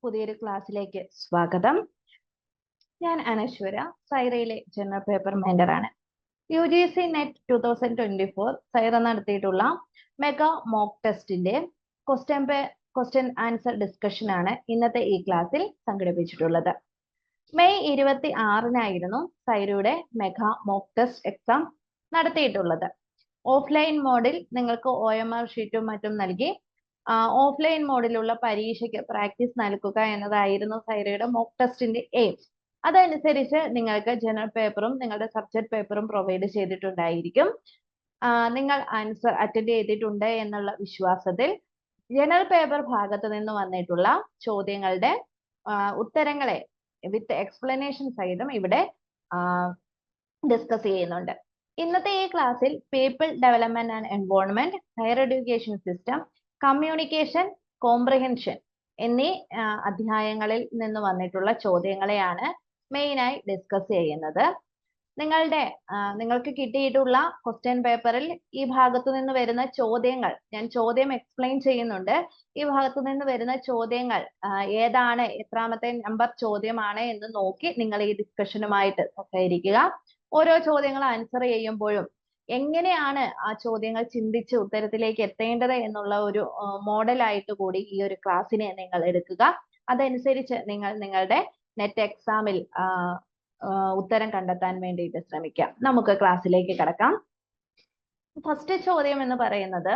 പുതിയൊരു ക്ലാസ്സിലേക്ക് സ്വാഗതം. ഞാൻ അനശ്വര, സൈറയിലെ ജനറൽ പേപ്പർ മെന്ററാണ്. UGC നെറ്റ് 2024 സൈറ നടത്തിയിട്ടുള്ള മെഗാ മോക്ക് ടെസ്റ്റിന്റെ ക്വസ്റ്റ്യൻ ആൻസർ ഡിസ്കഷൻ ആണ് ഇന്നത്തെ ഈ ക്ലാസ്സിൽ സംഘടിപ്പിച്ചിട്ടുള്ളത്. മെയ് 26-നായിരുന്നു സൈറയുടെ മെഗാ മോക്ക് ടെസ്റ്റ് എക്സാം നടത്തിയിട്ടുള്ളത്. ഓഫ്ലൈൻ മോഡിൽ നിങ്ങൾക്ക് OMR ഷീറ്റും മറ്റും നൽകി ഓഫ്ലൈൻ മോഡിലുള്ള പരീക്ഷയ്ക്ക് പ്രാക്ടീസ് നൽകുക എന്നതായിരുന്നു സൈറയുടെ മോക്ക് ടെസ്റ്റിന്റെ എയിം. അതനുസരിച്ച് നിങ്ങൾക്ക് ജനറൽ പേപ്പറും നിങ്ങളുടെ സബ്ജക്ട് പേപ്പറും പ്രൊവൈഡ് ചെയ്തിട്ടുണ്ടായിരിക്കും. നിങ്ങൾ ആൻസർ അറ്റൻഡ് ചെയ്തിട്ടുണ്ട് എന്നുള്ള വിശ്വാസത്തിൽ ജനറൽ പേപ്പർ ഭാഗത്ത് നിന്ന് വന്നിട്ടുള്ള ചോദ്യങ്ങളുടെ ഉത്തരങ്ങളെ വിത്ത് എക്സ്പ്ലനേഷൻ സഹിതം ഇവിടെ ഡിസ്കസ് ചെയ്യുന്നുണ്ട്. ഇന്നത്തെ ഈ ക്ലാസ്സിൽ people development and environment, higher education system, communication, comprehension എന്നീ അധ്യായങ്ങളിൽ നിന്ന് വന്നിട്ടുള്ള ചോദ്യങ്ങളെയാണ് മെയിനായി ഡിസ്കസ് ചെയ്യുന്നത്. നിങ്ങൾക്ക് കിട്ടിയിട്ടുള്ള ക്വസ്റ്റ്യൻ പേപ്പറിൽ ഈ ഭാഗത്തു നിന്ന് വരുന്ന ചോദ്യങ്ങൾ, ഞാൻ ചോദ്യം എക്സ്പ്ലെയിൻ ചെയ്യുന്നുണ്ട്. ഈ ഭാഗത്തു നിന്ന് വരുന്ന ചോദ്യങ്ങൾ ഏതാണ്, എത്രാമത്തെ നമ്പർ ചോദ്യമാണ് എന്ന് നോക്കി നിങ്ങൾ ഈ ഡിസ്കഷനുമായിട്ട് സഹകരിക്കുക. ഓരോ ചോദ്യങ്ങൾ ആൻസർ ചെയ്യുമ്പോഴും എങ്ങനെയാണ് ആ ചോദ്യങ്ങൾ ചിന്തിച്ച് ഉത്തരത്തിലേക്ക് എത്തേണ്ടത് എന്നുള്ള ഒരു മോഡലായിട്ട് കൂടി ഈ ഒരു ക്ലാസ്സിനെ നിങ്ങൾ എടുക്കുക. അതനുസരിച്ച് നിങ്ങൾ നിങ്ങളുടെ നെറ്റ് എക്സാമിൽ ഉത്തരം കണ്ടെത്താൻ വേണ്ടിയിട്ട് ശ്രമിക്കാം. നമുക്ക് ക്ലാസ്സിലേക്ക് കടക്കാം. ഫസ്റ്റ് ചോദ്യം എന്ന് പറയുന്നത്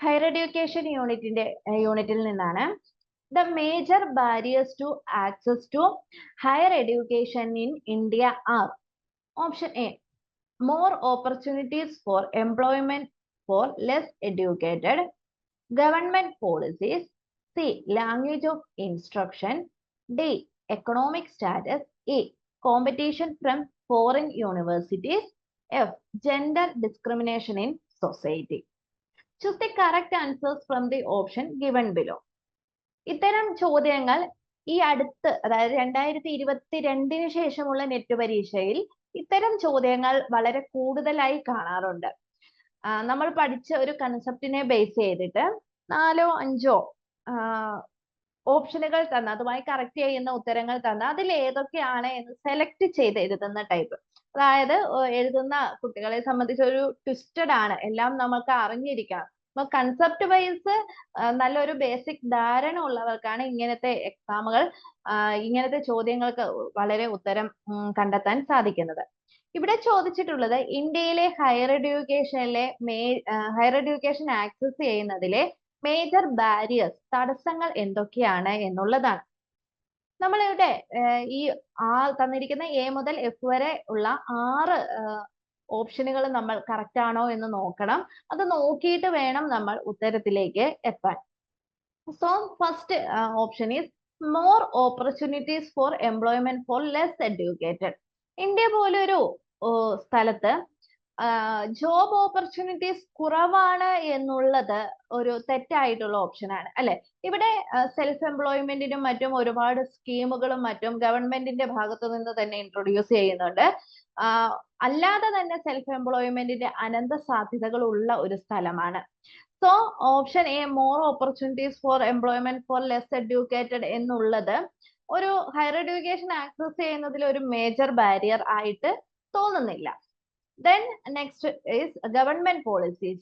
ഹയർ എഡ്യൂക്കേഷൻ യൂണിറ്റിൽ നിന്നാണ്. The major barriers to access to higher education in India are: Option A, more opportunities for employment for less educated, government policies, C, language of instruction, D, economic status, E, competition from foreign universities, F, gender discrimination in society. Choose the correct answers from the option given below. ഇത്തരം ചോദ്യങ്ങൾ ഈ അടുത്ത്, അതായത് 2022 ശേഷമുള്ള net പരീക്ഷയിൽ ഇത്തരം ചോദ്യങ്ങൾ വളരെ കൂടുതലായി കാണാറുണ്ട്. നമ്മൾ പഠിച്ച ഒരു കൺസെപ്റ്റിനെ ബേസ് ചെയ്തിട്ട് 4 or 5 ഓപ്ഷനുകൾ തന്ന, അതുമായി കറക്റ്റ് ചെയ്യുന്ന ഉത്തരങ്ങൾ തന്ന, അതിൽ ഏതൊക്കെയാണ് എന്ന് സെലക്ട് ചെയ്ത് എഴുതുന്ന ടൈപ്പ്. അതായത് എഴുതുന്ന കുട്ടികളെ സംബന്ധിച്ച് ഒരു ട്വിസ്റ്റഡ് ആണ്, എല്ലാം നമുക്ക് അറിഞ്ഞിരിക്കണം. അപ്പൊ കൺസെപ്റ്റ് വൈസ് നല്ലൊരു ബേസിക് ധാരണ ഉള്ളവർക്കാണ് ഇങ്ങനത്തെ എക്സാമുകൾ, ഇങ്ങനത്തെ ചോദ്യങ്ങൾക്ക് വളരെ ഉത്തരം കണ്ടെത്താൻ സാധിക്കുന്നത്. ഇവിടെ ചോദിച്ചിട്ടുള്ളത് ഇന്ത്യയിലെ ഹയർ എഡ്യൂക്കേഷൻ ആക്സസ് ചെയ്യുന്നതിലെ മേജർ ബാരിയേഴ്സ്, തടസ്സങ്ങൾ എന്തൊക്കെയാണ് എന്നുള്ളതാണ്. നമ്മളിവിടെ ഈ തന്നിരിക്കുന്ന A മുതൽ F വരെ ഉള്ള 6 ഓപ്ഷനുകൾ നമ്മൾ കറക്റ്റ് ആണോ എന്ന് നോക്കണം. അത് നോക്കിയിട്ട് വേണം നമ്മൾ ഉത്തരത്തിലേക്ക് എത്താൻ. So first option is more opportunities for employment four less educated. India പോലൊരു സ്ഥലത്ത് ജോബ് ഓപ്പർച്യൂണിറ്റീസ് കുറവാണ് എന്നുള്ളത് ഒരു തെറ്റായിട്ടുള്ള ഓപ്ഷനാണ്, അല്ലെ? ഇവിടെ സെൽഫ് എംപ്ലോയ്മെന്റിനും മറ്റും ഒരുപാട് സ്കീമുകളും മറ്റും ഗവൺമെന്റിന്റെ ഭാഗത്തു നിന്ന് തന്നെ ഇൻട്രൊഡ്യൂസ് ചെയ്യുന്നുണ്ട്. അല്ലാതെ തന്നെ സെൽഫ് എംപ്ലോയ്മെന്റിന്റെ അനന്ത സാധ്യതകൾ ഉള്ള ഒരു സ്ഥലമാണ്. So option A, more opportunities for employment four less educated എന്നുള്ളത് ഒരു ഹയർ എഡ്യൂക്കേഷൻ ആക്സസ് ചെയ്യുന്നതിൽ ഒരു മേജർ ബാരിയർ ആയിട്ട് തോന്നുന്നില്ല. Then next is government policies.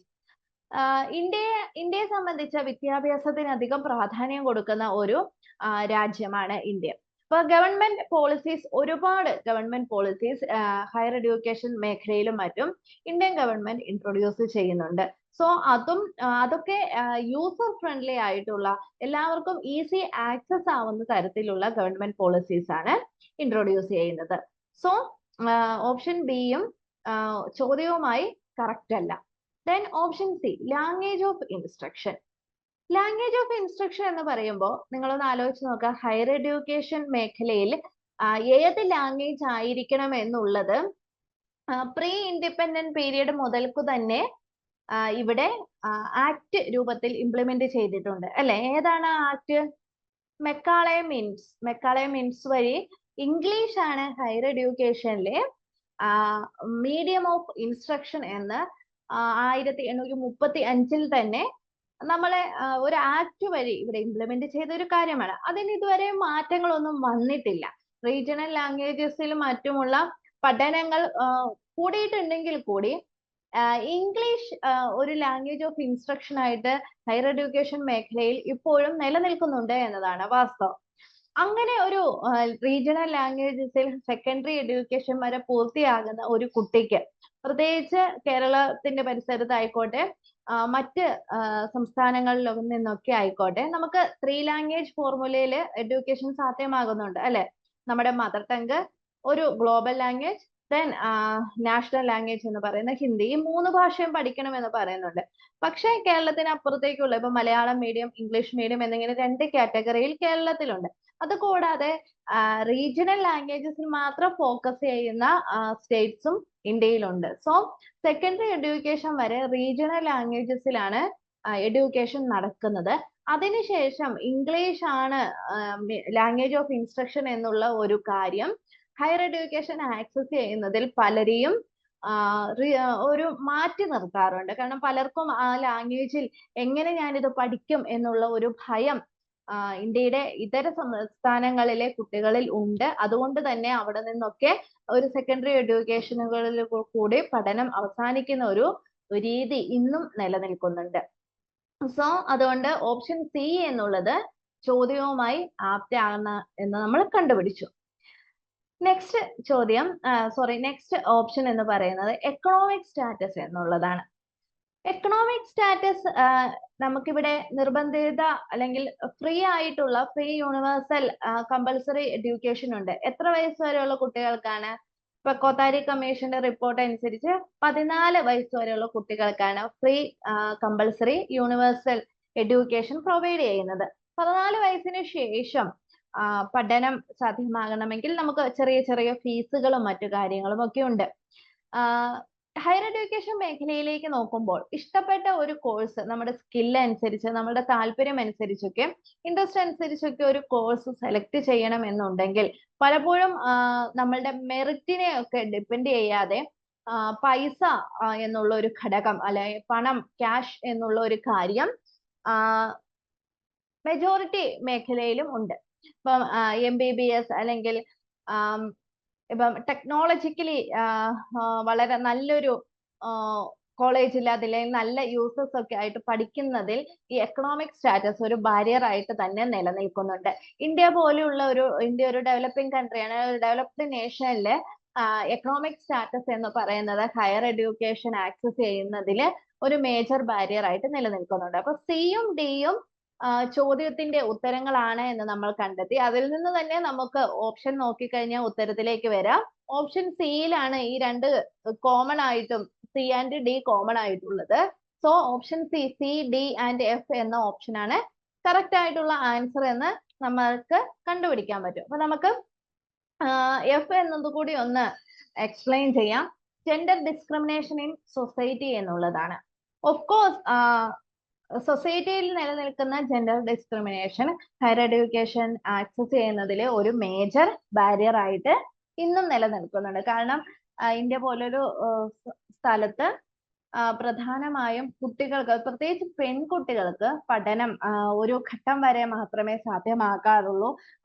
ഇന്ത്യയെ സംബന്ധിച്ച വിദ്യാഭ്യാസത്തിന് അധികം പ്രാധാന്യം കൊടുക്കുന്ന ഒരു രാജ്യമാണ് ഇന്ത്യ. അപ്പൊ ഗവൺമെന്റ് പോളിസീസ്, ഒരുപാട് ഗവൺമെന്റ് പോളിസീസ് ഹയർ എഡ്യൂക്കേഷൻ മേഖലയിലും മറ്റും ഇന്ത്യൻ ഗവൺമെന്റ് ഇൻട്രൊഡ്യൂസ് ചെയ്യുന്നുണ്ട്. സോ അതൊക്കെ യൂസർ ഫ്രണ്ട്ലി ആയിട്ടുള്ള, എല്ലാവർക്കും ഈസി ആക്സസ് ആവുന്ന തരത്തിലുള്ള ഗവൺമെന്റ് പോളിസീസ് ആണ് ഇൻട്രൊഡ്യൂസ് ചെയ്യുന്നത്. സോ ഓപ്ഷൻ ബിയും ചോദ്യവുമായി കറക്റ്റ് അല്ല. Then option C, language of instruction. Language of instruction എന്ന് പറയുമ്പോൾ നിങ്ങളൊന്ന് ആലോചിച്ച് നോക്കുക, ഹയർ എഡ്യൂക്കേഷൻ മേഖലയിൽ ഏത് ലാംഗ്വേജ് ആയിരിക്കണം എന്നുള്ളത് പ്രീ ഇൻഡിപെൻഡന്റ് പീരിയഡ് മുതൽക്കു തന്നെ ഇവിടെ ആക്ട് രൂപത്തിൽ ഇംപ്ലിമെന്റ് ചെയ്തിട്ടുണ്ട്, അല്ലെ? ഏതാണ് ആക്ട്? മെക്കാളെ മിൻസ് വഴി ഇംഗ്ലീഷ് ആണ് ഹയർ എഡ്യൂക്കേഷനിലെ മീഡിയം ഓഫ് ഇൻസ്ട്രക്ഷൻ എന്ന് 1835 തന്നെ നമ്മളെ ഒരു ആക്ട് വഴി ഇവിടെ ഇംപ്ലിമെന്റ് ചെയ്ത ഒരു കാര്യമാണ്. അതിന് ഇതുവരെ മാറ്റങ്ങളൊന്നും വന്നിട്ടില്ല. റീജിയണൽ ലാംഗ്വേജസിലും മറ്റുമുള്ള പഠനങ്ങൾ കൂടിയിട്ടുണ്ടെങ്കിൽ കൂടി ഇംഗ്ലീഷ് ഒരു ലാംഗ്വേജ് ഓഫ് ഇൻസ്ട്രക്ഷൻ ആയിട്ട് ഹയർ എഡ്യൂക്കേഷൻ മേഖലയിൽ ഇപ്പോഴും നിലനിൽക്കുന്നുണ്ട് എന്നതാണ് വാസ്തവം. അങ്ങനെ ഒരു റീജിയണൽ ലാംഗ്വേജസിൽ സെക്കൻഡറി എഡ്യൂക്കേഷൻ വരെ പൂർത്തിയാകുന്ന ഒരു കുട്ടിക്ക്, പ്രത്യേകിച്ച് കേരളത്തിന്റെ പരിസരത്തായിക്കോട്ടെ മറ്റ് സംസ്ഥാനങ്ങളിൽ നിന്നൊക്കെ ആയിക്കോട്ടെ, നമുക്ക് 3 ലാംഗ്വേജ് ഫോർമുലയിൽ എഡ്യൂക്കേഷൻ സാധ്യമാകുന്നുണ്ട് അല്ലെ? നമ്മുടെ മദർ ടങ്ക്, ഒരു global language, then national language എന്ന് പറയുന്ന ഹിന്ദി. ഈ 3 ഭാഷയും പഠിക്കണം എന്ന് പറയുന്നുണ്ട്. പക്ഷേ കേരളത്തിന് അപ്പുറത്തേക്കുള്ള ഇപ്പൊ മലയാളം മീഡിയം, ഇംഗ്ലീഷ് മീഡിയം എന്നിങ്ങനെ 2 കാറ്റഗറിയിൽ കേരളത്തിലുണ്ട്. അത് കൂടാതെ റീജിയണൽ ലാംഗ്വേജസിൽ മാത്രം ഫോക്കസ് ചെയ്യുന്ന സ്റ്റേറ്റ്സും ഇന്ത്യയിലുണ്ട്. സോ സെക്കൻഡറി എഡ്യൂക്കേഷൻ വരെ റീജിയണൽ ലാംഗ്വേജസിലാണ് എഡ്യൂക്കേഷൻ നടക്കുന്നത്. അതിനുശേഷം ഇംഗ്ലീഷ് ആണ് ലാംഗ്വേജ് ഓഫ് ഇൻസ്ട്രക്ഷൻ എന്നുള്ള ഒരു കാര്യം ഹയർ എഡ്യൂക്കേഷൻ ആക്സസ് ചെയ്യുന്നതിൽ പലരെയും ഒരു മാറ്റി നിർത്താറുണ്ട്. കാരണം പലർക്കും ആ ലാംഗ്വേജിൽ എങ്ങനെ ഞാനിത് പഠിക്കും എന്നുള്ള ഒരു ഭയം ഇന്ത്യയുടെ ഇതര സംസ്ഥാനങ്ങളിലെ കുട്ടികളിൽ ഉണ്ട്. അതുകൊണ്ട് തന്നെ അവിടെ നിന്നൊക്കെ ഒരു സെക്കൻഡറി എഡ്യൂക്കേഷനുകളിൽ കൂടി പഠനം അവസാനിക്കുന്ന ഒരു രീതി ഇന്നും നിലനിൽക്കുന്നുണ്ട്. സോ അതുകൊണ്ട് ഓപ്ഷൻ സി എന്നുള്ളത് ചോദ്യവുമായി ആപ്റ്റ് ആകുന്ന എന്ന് നമ്മൾ കണ്ടുപിടിച്ചു. നെക്സ്റ്റ് ചോദ്യം, നെക്സ്റ്റ് ഓപ്ഷൻ എന്ന് പറയുന്നത് എക്കണോമിക് സ്റ്റാറ്റസ് എന്നുള്ളതാണ്. എക്കണോമിക് സ്റ്റാറ്റസ് നമുക്കിവിടെ നിർബന്ധിത അല്ലെങ്കിൽ ഫ്രീ ആയിട്ടുള്ള ഫ്രീ യൂണിവേഴ്സൽ കമ്പൽസറി എഡ്യൂക്കേഷൻ ഉണ്ട്. എത്ര വയസ്സ് വരെയുള്ള കുട്ടികൾക്കാണ്? ഇപ്പൊ കോത്താരി കമ്മീഷന്റെ റിപ്പോർട്ട് അനുസരിച്ച് 14 വയസ്സ് വരെയുള്ള കുട്ടികൾക്കാണ് free compulsory universal education provide ചെയ്യുന്നത്. 14 വയസ്സിന് ശേഷം പഠനം സാധ്യമാകണമെങ്കിൽ നമുക്ക് ചെറിയ ചെറിയ ഫീസുകളും മറ്റു കാര്യങ്ങളും ഒക്കെ ഉണ്ട്. ഹയർ എഡ്യൂക്കേഷൻ മേഖലയിലേക്ക് നോക്കുമ്പോൾ ഇഷ്ടപ്പെട്ട ഒരു കോഴ്സ് നമ്മുടെ സ്കിൽ അനുസരിച്ച്, നമ്മുടെ താല്പര്യം അനുസരിച്ചൊക്കെ, ഇൻട്രസ്റ്റ് അനുസരിച്ചൊക്കെ ഒരു കോഴ്സ് സെലക്ട് ചെയ്യണം എന്നുണ്ടെങ്കിൽ പലപ്പോഴും നമ്മളുടെ മെറിറ്റിനെ ഒക്കെ ഡിപ്പെൻഡ് ചെയ്യാതെ പൈസ എന്നുള്ള ഒരു ഘടകം, അല്ലെ പണം, ക്യാഷ് എന്നുള്ള ഒരു കാര്യം മെജോറിറ്റി മേഖലയിലും ഉണ്ട്. ഇപ്പം MBBS അല്ലെങ്കിൽ ഇപ്പം ടെക്നോളജിക്കലി വളരെ നല്ലൊരു കോളേജിൽ അതിലെ നല്ല യൂസേഴ്സ് ഒക്കെ ആയിട്ട് പഠിക്കുന്നതിൽ ഈ എക്കണോമിക് സ്റ്റാറ്റസ് ഒരു ബാരിയർ ആയിട്ട് തന്നെ നിലനിൽക്കുന്നുണ്ട്. ഇന്ത്യ ഒരു ഡെവലപ്പിംഗ് കൺട്രിയാണ്. ഡെവലപ്ഡ് നേഷനിലെ എക്കണോമിക് സ്റ്റാറ്റസ് എന്ന് പറയുന്നത് ഹയർ എഡ്യൂക്കേഷൻ ആക്സസ് ചെയ്യുന്നതിൽ ഒരു മേജർ ബാരിയർ ആയിട്ട് നിലനിൽക്കുന്നുണ്ട്. അപ്പൊ സിയും ഡിയും ചോദ്യത്തിന്റെ ഉത്തരങ്ങളാണ് എന്ന് നമ്മൾ കണ്ടെത്തി. അതിൽ നിന്ന് തന്നെ നമുക്ക് ഓപ്ഷൻ നോക്കിക്കഴിഞ്ഞാൽ ഉത്തരത്തിലേക്ക് വരാം. ഓപ്ഷൻ സിയിലാണ് ഈ 2 കോമൺ ആയിട്ടും സി ആൻഡ് ഡി കോമൺ ആയിട്ടുള്ളത്. So option C D and F എന്ന ഓപ്ഷൻ ആണ് കറക്റ്റ് ആയിട്ടുള്ള ആൻസർ എന്ന് നമ്മൾക്ക് കണ്ടുപിടിക്കാൻ പറ്റും. അപ്പൊ നമുക്ക് എഫ് എന്നത് കൂടി ഒന്ന് എക്സ്പ്ലെയിൻ ചെയ്യാം. ജെൻഡർ ഡിസ്ക്രിമിനേഷൻ ഇൻ സൊസൈറ്റി എന്നുള്ളതാണ്. ഓഫ് കോഴ്സ് സൊസൈറ്റിയിൽ നിലനിൽക്കുന്ന gender discrimination higher education access ചെയ്യുന്നതിലെ ഒരു മേജർ ബാരിയർ ആയിട്ട് ഇന്നും നിലനിൽക്കുന്നുണ്ട്. കാരണം ഇന്ത്യ പോലൊരു സ്ഥലത്ത് പ്രധാനമായും കുട്ടികൾക്ക്, പ്രത്യേകിച്ച് പെൺകുട്ടികൾക്ക് പഠനം ഒരു ഘട്ടം വരെ മാത്രമേ സാധ്യമാക്കാറുള്ളൂ.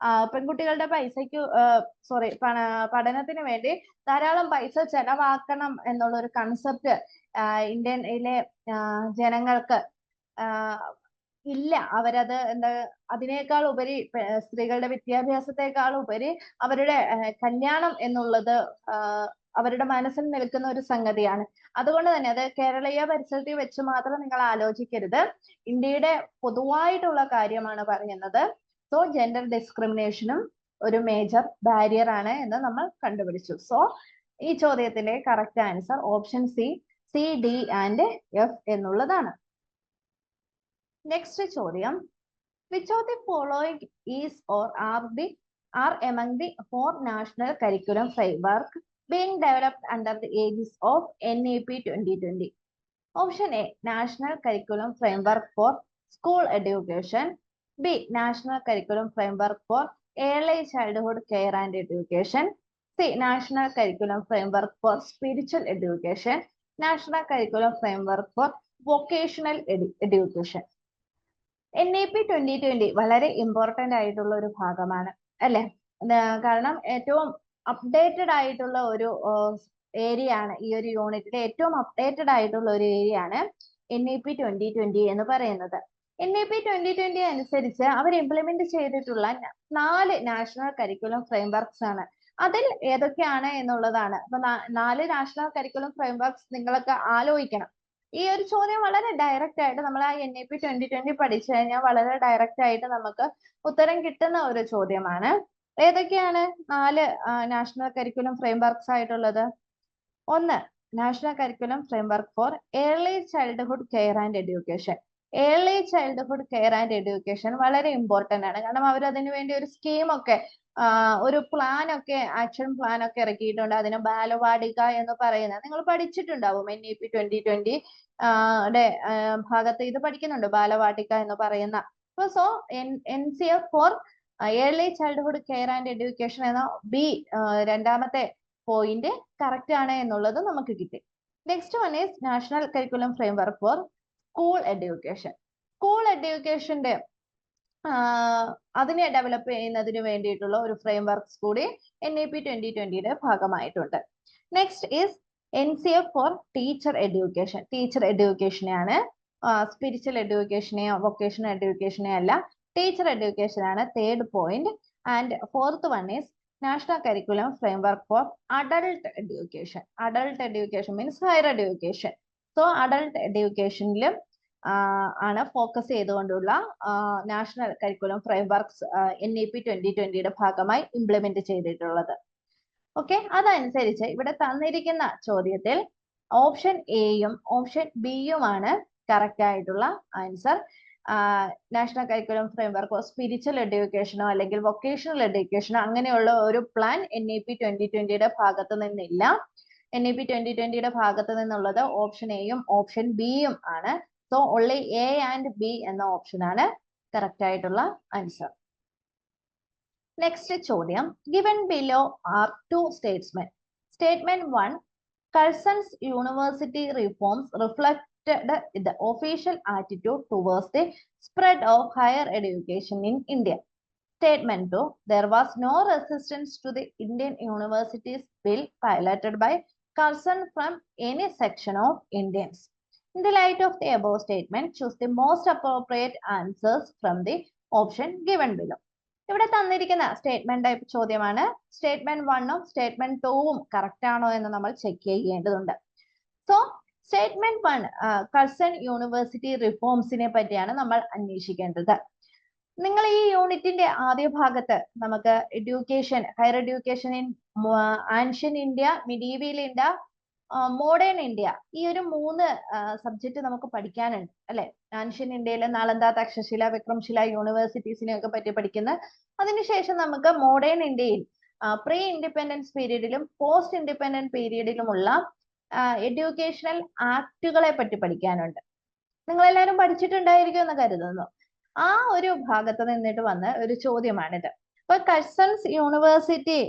പെൺകുട്ടികളുടെ പഠനത്തിന് വേണ്ടി ധാരാളം പൈസ ചെലവാക്കണം എന്നുള്ള ഒരു കൺസെപ്റ്റ് ഇന്ത്യയിലെ ജനങ്ങൾക്ക് ഇല്ല. അവരത് അതിനേക്കാൾ ഉപരി സ്ത്രീകളുടെ വിദ്യാഭ്യാസത്തെക്കാൾ ഉപരി അവരുടെ കല്യാണം എന്നുള്ളത് അവരുടെ മനസ്സിൽ നിൽക്കുന്ന ഒരു സംഗതിയാണ്. അതുകൊണ്ട് തന്നെ അത് കേരളീയ പരിസരത്തിൽ വെച്ച് മാത്രം നിങ്ങൾ ആലോചിക്കരുത്. ഇന്ത്യയുടെ പൊതുവായിട്ടുള്ള കാര്യമാണ് പറയുന്നത്. സോ ജെൻഡർ ഡിസ്ക്രിമിനേഷനും ഒരു മേജർ ബാരിയർ ആണ് എന്ന് നമ്മൾ കണ്ടുപിടിച്ചു. സോ ഈ ചോദ്യത്തിന്റെ correct answer option C D and F എന്നുള്ളതാണ്. നെക്സ്റ്റ് ചോദ്യം, which of the following is or are among the 4 national curriculum framework being developed under the aegis of NEP 2020? Option A, National Curriculum Framework for School Education. B, National Curriculum Framework for Early Childhood Care and Education. National curriculum framework for spiritual education, national curriculum framework four vocational education. NEP 2020 വളരെ important ആയിട്ടുള്ള ഒരു ഭാഗമാണ് അല്ലെ? കാരണം ഏറ്റവും updated ആയിട്ടുള്ള ഒരു area ആണ്, ഈ ഒരു യൂണിറ്റിലെ ഏറ്റവും അപ്ഡേറ്റഡ് ആയിട്ടുള്ള ഒരു ഏരിയ ആണ് NEP 2020 എന്ന് പറയുന്നത്. NEP 2020 അനുസരിച്ച് അവർ ഇംപ്ലിമെന്റ് ചെയ്തിട്ടുള്ള 4 നാഷണൽ കരിക്കുലം ഫ്രെയിംവർക്ക്സ് ആണ്. അതിൽ ഏതൊക്കെയാണ് എന്നുള്ളതാണ്. അപ്പൊ 4 നാഷണൽ കരിക്കുലം ഫ്രെയിംവർക്ക്സ് നിങ്ങളൊക്കെ ആലോചിക്കണം. ഈ ഒരു ചോദ്യം വളരെ ഡയറക്റ്റ് ആയിട്ട് നമ്മൾ ആ NEP 2020 പഠിച്ചു കഴിഞ്ഞാൽ വളരെ ഡയറക്റ്റ് ആയിട്ട് നമുക്ക് ഉത്തരം കിട്ടുന്ന ഒരു ചോദ്യമാണ്. ഏതൊക്കെയാണ് 4 നാഷണൽ കരിക്കുലം ഫ്രെയിംവർക്ക്സ് ആയിട്ടുള്ളത്? ഒന്ന്, national curriculum framework four early childhood care and education. Early childhood care and education വളരെ ഇമ്പോർട്ടന്റ് ആണ്. കാരണം അവർ അതിനു വേണ്ടി ഒരു സ്കീമൊക്കെ, ഒരു പ്ലാൻ ഒക്കെ, ആക്ഷൻ പ്ലാൻ ഒക്കെ ഇറക്കിയിട്ടുണ്ട്. അതിന് ബാലവാടിക എന്ന് പറയുന്നത് നിങ്ങൾ പഠിച്ചിട്ടുണ്ടാവും. NEP 2020 ഭാഗത്ത് ഇത് പഠിക്കുന്നുണ്ട്, ബാലവാടിക എന്ന് പറയുന്ന. So NCF for early childhood care and education എന്ന രണ്ടാമത്തെ പോയിന്റ് കറക്റ്റ് ആണ് എന്നുള്ളത് നമുക്ക് കിട്ടി. Next one is national curriculum framework for school education. School എഡ്യൂക്കേഷന്റെ അതിനെ ഡെവലപ്പ് ചെയ്യുന്നതിന് വേണ്ടിയിട്ടുള്ള ഒരു ഫ്രെയിംവർക്ക്സ് കൂടി NEP 2020 ഭാഗമായിട്ടുണ്ട്. Next is NCF for teacher education. Teacher എഡ്യൂക്കേഷനെയാണ്, സ്പിരിച്വൽ എഡ്യൂക്കേഷനെയോ വൊക്കേഷണൽ എഡ്യൂക്കേഷനെയോ അല്ല, ടീച്ചർ എഡ്യൂക്കേഷൻ ആണ് third point. And fourth one is national curriculum framework for adult education. Adult education means higher education. So adult എഡ്യൂക്കേഷനിലും ആണ് focus ചെയ്തുകൊണ്ടുള്ള national curriculum ഫ്രെയിംവർക്ക്സ് NEP 2020 ഭാഗമായി implement ചെയ്തിട്ടുള്ളത്. ഓക്കെ, അതനുസരിച്ച് ഇവിടെ തന്നിരിക്കുന്ന ചോദ്യത്തിൽ ഓപ്ഷൻ എയും ഓപ്ഷൻ ബിയുമാണ് കറക്റ്റ് ആയിട്ടുള്ള answer. National curriculum framework for spiritual എഡ്യൂക്കേഷനോ അല്ലെങ്കിൽ വൊക്കേഷണൽ എഡ്യൂക്കേഷനോ അങ്ങനെയുള്ള ഒരു പ്ലാൻ NEP 2020 ഭാഗത്ത് നിന്നില്ല. NEP 2020 ഭാഗത്ത് നിന്നുള്ളത് ഓപ്ഷൻ എയും ഓപ്ഷൻ ബിയും ആണ്. So only A and B എന്ന ഓപ്ഷൻ ആണ് കറക്റ്റ് ആയിട്ടുള്ള ആൻസർ. നെക്സ്റ്റ് ചോദ്യം, given below are two statements. Statement 1, Curzon's university reforms reflected the official attitude towards the spread of higher education in India. Statement 2, there was no resistance to the Indian Universities Bill piloted by Curzon from any section of Indians. In the light of the above statement, choose the most appropriate answers from the option given below. ഇവിടെ തന്നിരിക്കുന്ന statement type ചോദ്യമാണ്. Statement 1ഉം statement 2ഉം correct ആണോ എന്ന് നമ്മൾ check ചെയ്യേണ്ടതുണ്ട്. So statement 1, Curzon university റിഫോംസിനെ പറ്റിയാണ് നമ്മൾ അന്വേഷിക്കേണ്ടത്. നിങ്ങൾ ഈ യൂണിറ്റിന്റെ ആദ്യ ഭാഗത്ത് നമുക്ക് education, higher education in ancient India, medieval India, modern India, ഈ ഒരു 3 സബ്ജക്റ്റ് നമുക്ക് പഠിക്കാനുണ്ട് അല്ലെ? ആൻഷ്യൻ ഇന്ത്യയിലെ നാളന്ദ, തക്ഷശില, വിക്രംശില യൂണിവേഴ്സിറ്റീസിനെ ഒക്കെ പറ്റി പഠിക്കുന്ന. അതിനുശേഷം നമുക്ക് മോഡേൺ ഇന്ത്യയിൽ പ്രീ ഇൻഡിപെൻഡൻസ് പീരീഡിലും പോസ്റ്റ് ഇൻഡിപെൻഡന്റ് പീരീഡിലുമുള്ള എഡ്യൂക്കേഷണൽ ആക്ടുകളെ പറ്റി പഠിക്കാനുണ്ട്. നിങ്ങൾ എല്ലാവരും പഠിച്ചിട്ടുണ്ടായിരിക്കും എന്ന് കരുതുന്നു. ആ ഒരു ഭാഗത്ത് നിന്നിട്ട് വന്ന ഒരു ചോദ്യമാണിത്. അപ്പൊ കഴ്സൺസ് യൂണിവേഴ്സിറ്റി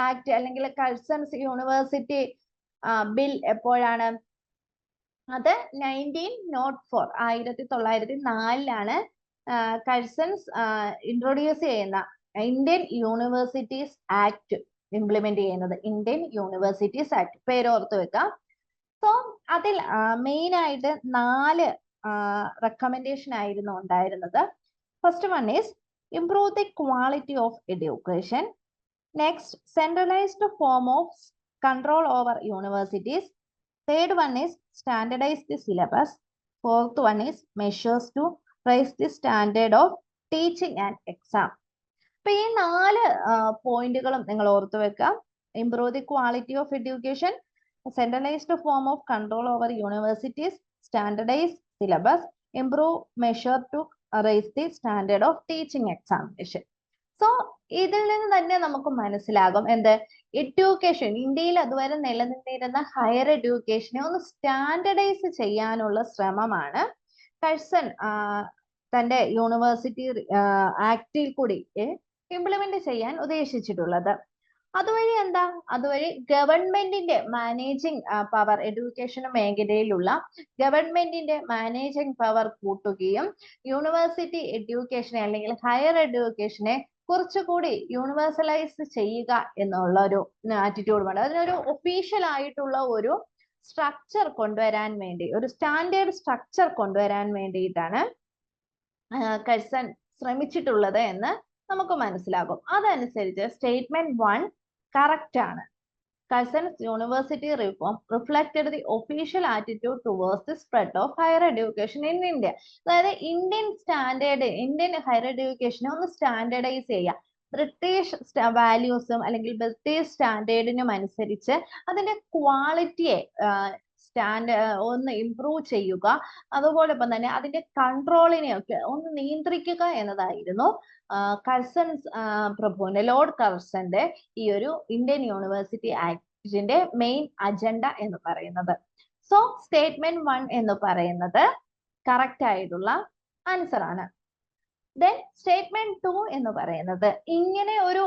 ആക്ട് അല്ലെങ്കിൽ കഴ്സൺസ് യൂണിവേഴ്സിറ്റി ബിൽ എപ്പോഴാണ്? അത് 1904 1904 കഴ്സൺസ് ഇൻട്രൊഡ്യൂസ് ചെയ്യുന്ന ഇന്ത്യൻ യൂണിവേഴ്സിറ്റീസ് ആക്ട് ഇംപ്ലിമെന്റ് ചെയ്യുന്നത്. ഇന്ത്യൻ യൂണിവേഴ്സിറ്റീസ് ആക്ട് പേരോർത്ത് വെക്കാം. സോ അതിൽ മെയിൻ ആയിട്ട് 4 റെക്കമെൻഡേഷൻ ആയിരുന്നു ഉണ്ടായിരുന്നത്. First one is improve the quality of education. Next, centralised form of control over universities. Third one is standardize the syllabus. Fourth one is measures to raise the standard of teaching and exam. അപ്പൊ ഈ 4 പോയിന്റുകളും നിങ്ങൾ ഓർത്തു വെക്കാം. Improve the quality of education, centralised form of control over universities, standardise syllabus, improve measure to raise the standard of teaching examination. So ഇതിൽ നിന്ന് തന്നെ നമുക്ക് മനസ്സിലാകും എന്ത്? എഡ്യൂക്കേഷൻ ഇന്ത്യയിൽ അതുവരെ നിലനിന്നിരുന്ന ഹയർ എഡ്യൂക്കേഷനെ ഒന്ന് സ്റ്റാൻഡർഡൈസ് ചെയ്യാനുള്ള ശ്രമമാണ് കഴ്സൺ തന്റെ യൂണിവേഴ്സിറ്റി ആക്ടിൽ കൂടി ഇംപ്ലിമെന്റ് ചെയ്യാൻ ഉദ്ദേശിച്ചിട്ടുള്ളത്. അതുവഴി എന്താ, അതുവഴി ഗവൺമെന്റിന്റെ മാനേജിങ് പവർ, എഡ്യൂക്കേഷൻ മേഖലയിലുള്ള ഗവൺമെന്റിന്റെ മാനേജിങ് പവർ കൂട്ടുകയും യൂണിവേഴ്സിറ്റി എഡ്യൂക്കേഷനെ അല്ലെങ്കിൽ ഹയർ എഡ്യൂക്കേഷനെ കുറച്ചുകൂടി യൂണിവേഴ്സലൈസ് ചെയ്യുക എന്നുള്ള ഒരു ആറ്റിറ്റ്യൂഡ് വേണം. അതിനൊരു ഒഫീഷ്യൽ ആയിട്ടുള്ള ഒരു സ്ട്രക്ചർ കൊണ്ടുവരാൻ വേണ്ടി, ഒരു സ്റ്റാൻഡേർഡ് സ്ട്രക്ചർ കൊണ്ടുവരാൻ വേണ്ടിയിട്ടാണ് കഴ്സൺ ശ്രമിച്ചിട്ടുള്ളത് എന്ന് നമുക്ക് മനസ്സിലാകും. അതനുസരിച്ച് സ്റ്റേറ്റ്മെന്റ് 1 കറക്റ്റ് ആണ്. Curzon's university reform reflected the official attitude towards the spread of higher education in India. അതായത് ഇന്ത്യൻ സ്റ്റാൻഡേർഡ്, ഇന്ത്യൻ ഹയർ എഡ്യൂക്കേഷനെ ഒന്ന് സ്റ്റാൻഡേർഡൈസ് ചെയ്യുക, ബ്രിട്ടീഷ് വാല്യൂസും അല്ലെങ്കിൽ ബ്രിട്ടീഷ് സ്റ്റാൻഡേർഡിനും അനുസരിച്ച് അതിന്റെ ക്വാളിറ്റിയെ ഒന്ന് ഇംപ്രൂവ് ചെയ്യുക, അതോടൊപ്പം തന്നെ അതിന്റെ കൺട്രോളിനെയൊക്കെ ഒന്ന് നിയന്ത്രിക്കുക എന്നതായിരുന്നു കഴ്സൺസ് പ്രഭുവിന്റെ, ലോർഡ് കഴ്സന്റെ ഈ ഒരു ഇന്ത്യൻ യൂണിവേഴ്സിറ്റി ആക്ടിന്റെ മെയിൻ അജണ്ട എന്ന് പറയുന്നത്. സോ സ്റ്റേറ്റ്മെന്റ് 1 എന്ന് പറയുന്നത് കറക്റ്റ് ആയിട്ടുള്ള ആൻസർ ആണ്. ദെൻ സ്റ്റേറ്റ്മെന്റ് 2 എന്ന് പറയുന്നത്, ഇങ്ങനെ ഒരു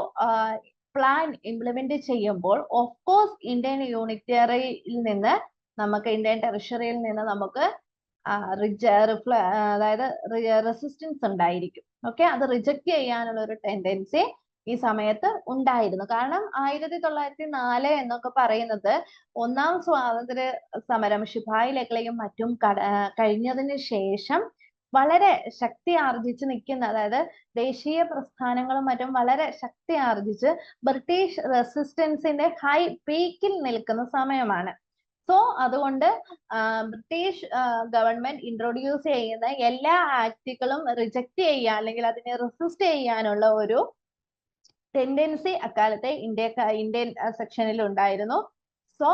പ്ലാൻ ഇംപ്ലിമെന്റ് ചെയ്യുമ്പോൾ ഓഫ് കോഴ്സ് ഇന്ത്യൻ യൂണിറ്ററിയിൽ നിന്ന് നമുക്ക്, ഇന്ത്യൻ ടെറിഷറിയിൽ നിന്ന് നമുക്ക് അതായത് റെസിസ്റ്റൻസ് ഉണ്ടായിരിക്കും. ഓക്കെ, അത് റിജക്ട് ചെയ്യാനുള്ള ഒരു ടെൻഡൻസി ഈ സമയത്ത് ഉണ്ടായിരുന്നു. കാരണം 1904 എന്നൊക്കെ പറയുന്നത് ഒന്നാം സ്വാതന്ത്ര്യ സമരം, ശിപായി ലഹളയും മറ്റും കഴിഞ്ഞതിന് ശേഷം വളരെ ശക്തി ആർജിച്ച് നിൽക്കുന്ന, അതായത് ദേശീയ പ്രസ്ഥാനങ്ങളും മറ്റും വളരെ ശക്തി ആർജിച്ച് ബ്രിട്ടീഷ് റെസിസ്റ്റൻസിന്റെ ഹൈ പീക്കിൽ നിൽക്കുന്ന സമയമാണ്. സോ അതുകൊണ്ട് ബ്രിട്ടീഷ് ഗവൺമെന്റ് ഇൻട്രൊഡ്യൂസ് ചെയ്യുന്ന എല്ലാ ആക്ടുകളും റിജക്ട് ചെയ്യാൻ അല്ലെങ്കിൽ അതിനെ റെസിസ്റ്റ് ചെയ്യാനുള്ള ഒരു ടെൻഡൻസി അക്കാലത്തെ ഇന്ത്യൻ സെക്ഷനിൽ ഉണ്ടായിരുന്നു. സോ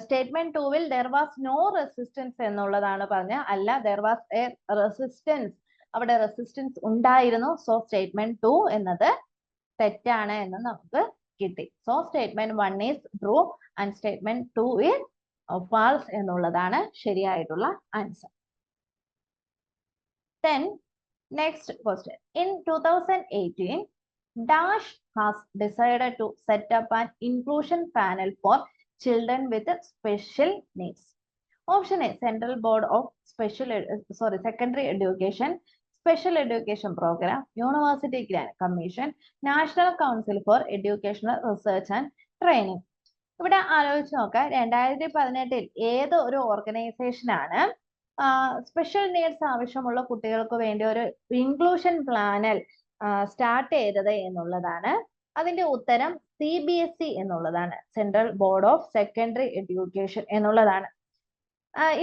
സ്റ്റേറ്റ്മെന്റ് 2-ൽ ദർ വാസ് നോ റെസിസ്റ്റൻസ് എന്നുള്ളതാണ് പറഞ്ഞ, അല്ല, ദർ വാസ് എ റെസിസ്റ്റൻസ്, അവിടെ റെസിസ്റ്റൻസ് ഉണ്ടായിരുന്നു. സോ സ്റ്റേറ്റ്മെന്റ് 2 എന്നത് തെറ്റാണ് എന്ന് നമുക്ക് കിട്ടി. So statement 1 is true and statement 2 is false എന്നുള്ളതാണ് ശരിയായിട്ടുള്ള answer. Then next question. In 2018, Dash has decided to set up an inclusion panel for children with special needs. Option A, Central Board of Secondary Education, Special Education Program, University Grant Commission, National Council for Educational Research and Training. ഇവിടെ ആലോചിച്ച് നോക്കാം, 2018 ഏത് ഒരു organisation ആണ് special needs ആവശ്യമുള്ള കുട്ടികൾക്ക് വേണ്ടി ഒരു ഇൻക്ലൂഷൻ പ്ലാനൽ സ്റ്റാർട്ട് ചെയ്തത് എന്നുള്ളതാണ്. അതിന്റെ ഉത്തരം CBSE എന്നുള്ളതാണ്, central board of secondary education എന്നുള്ളതാണ്.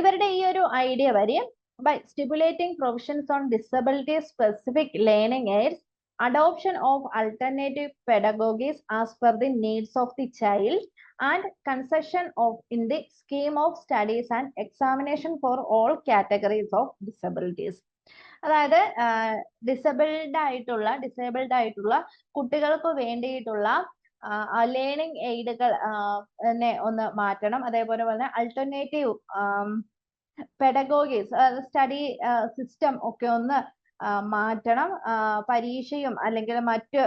ഇവരുടെ ഈ ഒരു ഐഡിയ വരും, by stipulating provisions on disability specific learning aids, adoption of alternative pedagogies as per the needs of the child, and concession of in the scheme of studies and examination for all categories of disabilities. അതായത് disabled ആയിട്ടുള്ള കുട്ടികൾക്ക് വേണ്ടിയിട്ടുള്ള learning എയ്ഡുകൾ ഒന്ന് മാറ്റണം. അതേപോലെ തന്നെ alternative പെഡഗോഗീസ്, study system ഒക്കെ ഒന്ന് മാറ്റണം. പരീക്ഷയും അല്ലെങ്കിൽ മറ്റ്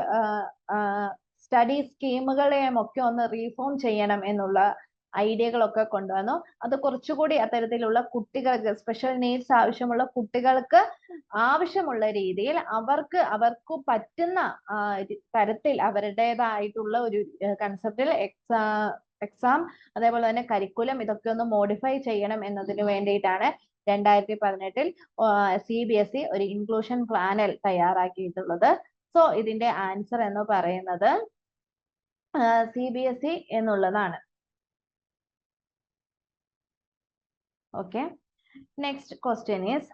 സ്റ്റഡി സ്കീമുകളെയും ഒക്കെ ഒന്ന് റീഫോം ചെയ്യണം എന്നുള്ള ഐഡിയകളൊക്കെ കൊണ്ടുവന്നു. അത് കുറച്ചുകൂടി അത്തരത്തിലുള്ള കുട്ടികൾക്ക്, സ്പെഷ്യൽ നീഡ്സ് ആവശ്യമുള്ള കുട്ടികൾക്ക് ആവശ്യമുള്ള രീതിയിൽ അവർക്ക് പറ്റുന്ന തരത്തിൽ അവരുടേതായിട്ടുള്ള ഒരു കൺസെപ്റ്റിൽ എക്സാം അതേപോലെ തന്നെ കരിക്കുലം ഇതൊക്കെ ഒന്ന് മോഡിഫൈ ചെയ്യണം എന്നതിന് വേണ്ടിയിട്ടാണ് 2018 CBSE ഒരു ഇൻക്ലൂഷൻ പ്ലാനൽ തയ്യാറാക്കിയിട്ടുള്ളത്. സോ ഇതിന്റെ ആൻസർ എന്ന് പറയുന്നത് CBSE എന്നുള്ളതാണ്. Okay, next question is,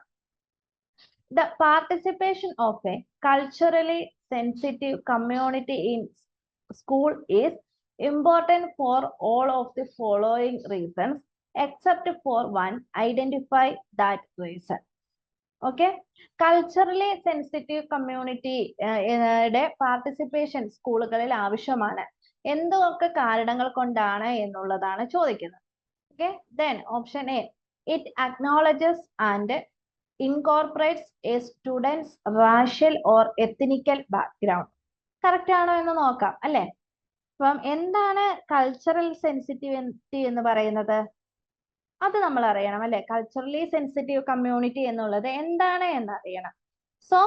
the participation of a culturally sensitive community in school is important for all of the following reasons except for one. Identify that reason. Okay, culturally sensitive community participation സ്കൂളുകളിൽ ആവശ്യമാണ്. എന്തൊക്കെ കാരണങ്ങൾ കൊണ്ടാണ് എന്നുള്ളതാണ് ചോദിക്കുന്നത്. Okay, then option A, it acknowledges and incorporates a student's racial or ethnical background. Correct ആണോ എന്ന് നോക്കാം അല്ലെ. അപ്പം എന്താണ് കൾച്ചറൽ സെൻസിറ്റിവിറ്റി എന്ന് പറയുന്നത്? അത് നമ്മൾ അറിയണം അല്ലെ. കൾച്ചറലി സെൻസിറ്റീവ് കമ്മ്യൂണിറ്റി എന്നുള്ളത് എന്താണ് എന്ന് അറിയണം. So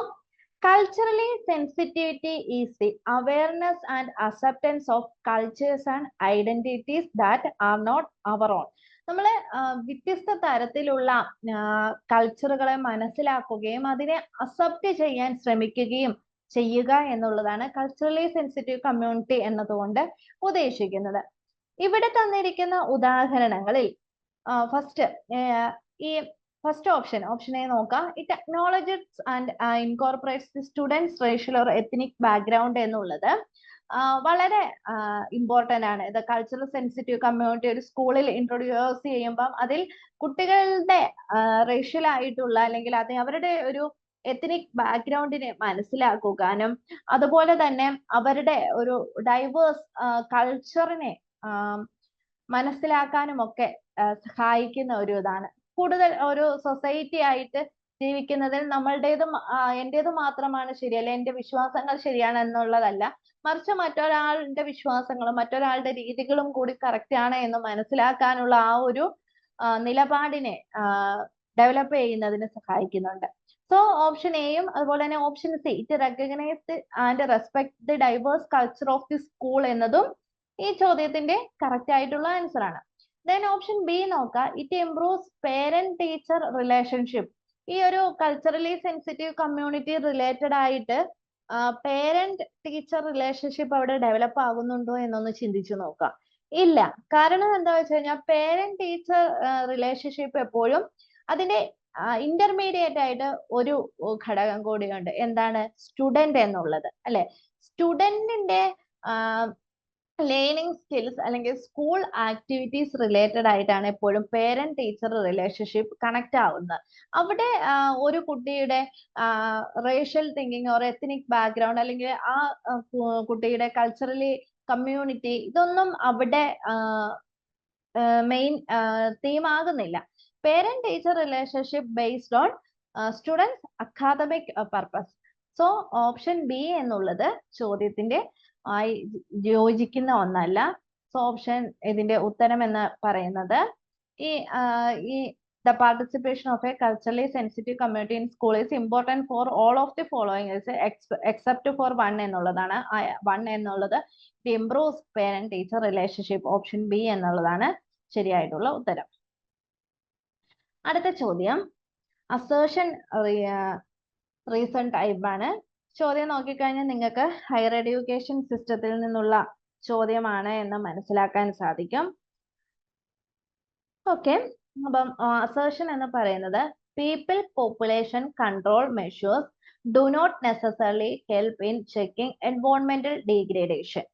culturally sensitivity is the awareness and acceptance of cultures and identities that are not our own. നമ്മൾ വ്യത്യസ്ത തരത്തിലുള്ള കൾച്ചറുകളെ മനസ്സിലാക്കുകയും അതിനെ അക്സെപ്റ്റ് ചെയ്യാൻ ശ്രമിക്കുകയും ചെയ്യുക എന്നുള്ളതാണ് കൾച്ചറലി സെൻസിറ്റീവ് കമ്മ്യൂണിറ്റി എന്നതുകൊണ്ട് ഉദ്ദേശിക്കുന്നത്. ഇവിടെ തന്നിരിക്കുന്ന ഉദാഹരണങ്ങളിൽ ഫസ്റ്റ് ഈ ഫസ്റ്റ് ഓപ്ഷൻ എ നോക്കാം. It acknowledges and incorporates the students racial or ethnic background എന്നുള്ളത് വളരെ ഇമ്പോർട്ടന്റ് ആണ്. ഇത് കൾച്ചറൽ സെൻസിറ്റീവ് കമ്മ്യൂണിറ്റി ഒരു സ്കൂളിൽ ഇൻട്രൊഡ്യൂസ് ചെയ്യുമ്പം അതിൽ കുട്ടികളുടെ റേഷ്യൽ ആയിട്ടുള്ള അല്ലെങ്കിൽ അത് അവരുടെ ഒരു എത്നിക് ബാക്ക്ഗ്രൗണ്ടിനെ മനസ്സിലാക്കാനും അതുപോലെ തന്നെ അവരുടെ ഒരു ഡൈവേഴ്സ് കൾച്ചറിനെ മനസ്സിലാക്കാനും ഒക്കെ സഹായിക്കുന്ന ഒരു ഇതാണ്. കൂടുതൽ ഒരു സൊസൈറ്റി ആയിട്ട് ജീവിക്കുന്നതിൽ നമ്മളുടേതും എന്റേതും മാത്രമാണ് ശരിയല്ല, എന്റെ വിശ്വാസങ്ങൾ ശരിയാണ് എന്നുള്ളതല്ല, മറിച്ച് മറ്റൊരാളുടെ വിശ്വാസങ്ങളും മറ്റൊരാളുടെ രീതികളും കൂടി കറക്റ്റ് ആണ് എന്ന് മനസ്സിലാക്കാനുള്ള ആ ഒരു നിലപാടിനെ ഡെവലപ്പ് ചെയ്യുന്നതിന് സഹായിക്കുന്നുണ്ട്. സോ ഓപ്ഷൻ എയും അതുപോലെ തന്നെ option C it recognise and respect the diverse culture of the school എന്നതും ഈ ചോദ്യത്തിന്റെ കറക്റ്റ് ആയിട്ടുള്ള ആൻസർ ആണ്. ദെൻ ഓപ്ഷൻ ബി നോക്കാം. It improves parent teacher relationship. ഈ ഒരു കൾച്ചറലി സെൻസിറ്റീവ് കമ്മ്യൂണിറ്റി റിലേറ്റഡ് ആയിട്ട് പേരന്റ് ടീച്ചർ റിലേഷൻഷിപ്പ് അവിടെ ഡെവലപ്പ് ആകുന്നുണ്ടോ എന്നൊന്ന് ചിന്തിച്ചു നോക്കാം. ഇല്ല. കാരണം എന്താ വെച്ച് കഴിഞ്ഞാൽ പേരന്റ് ടീച്ചർ റിലേഷൻഷിപ്പ് എപ്പോഴും അതിന്റെ ഇന്റർമീഡിയറ്റ് ആയിട്ട് ഒരു ഘടകം കൂടിയുണ്ട്. എന്താണ്? സ്റ്റുഡന്റ് എന്നുള്ളത് അല്ലെ. സ്റ്റുഡന്റിന്റെ ലേണിംഗ് സ്കിൽസ് അല്ലെങ്കിൽ സ്കൂൾ ആക്ടിവിറ്റീസ് റിലേറ്റഡ് ആയിട്ടാണ് എപ്പോഴും പേരന്റ് ടീച്ചർ റിലേഷൻഷിപ്പ് കണക്ട് ആവുന്നത്. അവിടെ ഒരു കുട്ടിയുടെ racial thinking or ethnic background അല്ലെങ്കിൽ ആ കുട്ടിയുടെ കൾച്ചറലി കമ്മ്യൂണിറ്റി ഇതൊന്നും അവിടെ മെയിൻ തീം ആകുന്നില്ല. Parent teacher relationship based on students academic purpose. So option B എന്നുള്ളത് ചോദ്യത്തിന്റെ യോജിക്കുന്ന ഒന്നല്ല. സോ ഓപ്ഷൻ ഇതിന്റെ ഉത്തരം എന്ന് പറയുന്നത് ഈ the participation of a culturally sensitive community in school is important for all of the following except for one എന്നുള്ളതാണ്. വൺ എന്നുള്ളത് it improves parent teacher relationship. Option B എന്നുള്ളതാണ് ശരിയായിട്ടുള്ള ഉത്തരം. അടുത്ത ചോദ്യം അസേർഷൻ റീസൺ ടൈപ്പ് ആണ്. ചോദ്യം നോക്കിക്കഴിഞ്ഞാൽ നിങ്ങൾക്ക് ഹയർ എഡ്യൂക്കേഷൻ സിസ്റ്റത്തിൽ നിന്നുള്ള ചോദ്യമാണ് എന്ന് മനസ്സിലാക്കാൻ സാധിക്കും. ഓക്കെ, അപ്പം അസേർഷൻ എന്ന് പറയുന്നത് people population control measures do not necessarily help in checking എൻവയോൺമെന്റൽ degradation.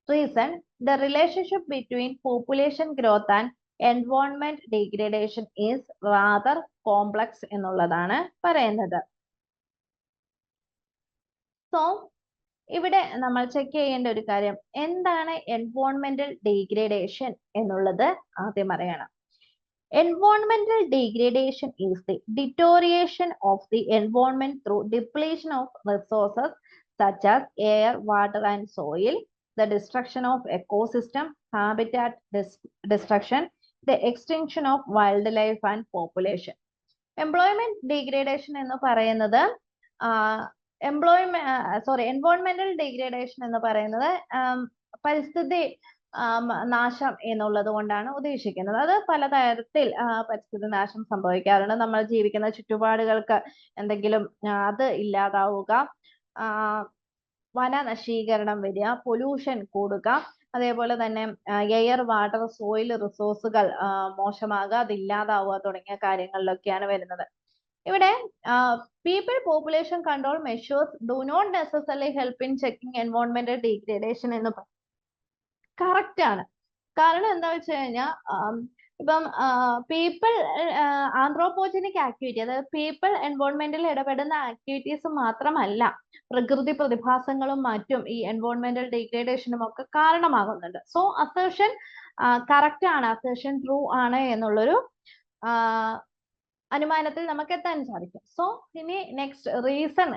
Reason the relationship between population growth and environment degradation is rather complex എന്നുള്ളതാണ് പറയുന്നത്. സോ ഇവിടെ നമ്മൾ ചെക്ക് ചെയ്യേണ്ട ഒരു കാര്യം എന്താണ് എൻവയോൺമെന്റൽ ഡീഗ്രേഡേഷൻ എന്നുള്ളത് ആദ്യം അറിയണം. Environmental degradation is the deterioration of the environment through depletion of resources such as air, water, and soil, the destruction of ecosystem, habitat destruction, the extinction of wildlife and population. Employment degradation എന്ന് പറയുന്നത് environmental degradation എന്ന് പറയുന്നത് പരിസ്ഥിതി നാശം എന്നുള്ളത് കൊണ്ടാണ് ഉദ്ദേശിക്കുന്നത്. അത് പലതരത്തിൽ പരിസ്ഥിതി നാശം സംഭവിക്കാറുണ്ട്. നമ്മൾ ജീവിക്കുന്ന ചുറ്റുപാടുകൾക്ക് എന്തെങ്കിലും അത് ഇല്ലാതാവുക, വനനശീകരണം വരിക, പൊല്യൂഷൻ കൂടുക, അതേപോലെ തന്നെ എയർ, വാട്ടർ, സോയിൽ റിസോഴ്സുകൾ മോശമാകുക, അത് ഇല്ലാതാവുക തുടങ്ങിയ കാര്യങ്ങളിലൊക്കെയാണ് വരുന്നത്. ഇവിടെ people population control measures do not necessarily help in checking എൻവയോൺമെന്റൽ ഡീഗ്രേഡേഷൻ എന്ന് കറക്റ്റ് ആണ്. കാരണം എന്താ വെച്ച് കഴിഞ്ഞാൽ ഇപ്പം പീപ്പിൾ ആന്ത്രോപോജനിക് ആക്ടിവിറ്റി, അതായത് പീപ്പിൾ എൻവയോൺമെന്റിൽ ഇടപെടുന്ന ആക്ടിവിറ്റീസ് മാത്രമല്ല പ്രകൃതി പ്രതിഭാസങ്ങളും മറ്റും ഈ എൻവയോൺമെന്റൽ ഡീഗ്രേഡേഷനും ഒക്കെ കാരണമാകുന്നുണ്ട്. സോ അസേർഷൻ കറക്റ്റ് ആണ്, അസേർഷൻ ട്രൂ ആണ് എന്നുള്ളൊരു അനുമാനത്തിൽ നമുക്ക് എത്താൻ സാധിക്കും. സോ ഇനി നെക്സ്റ്റ് റീസൺ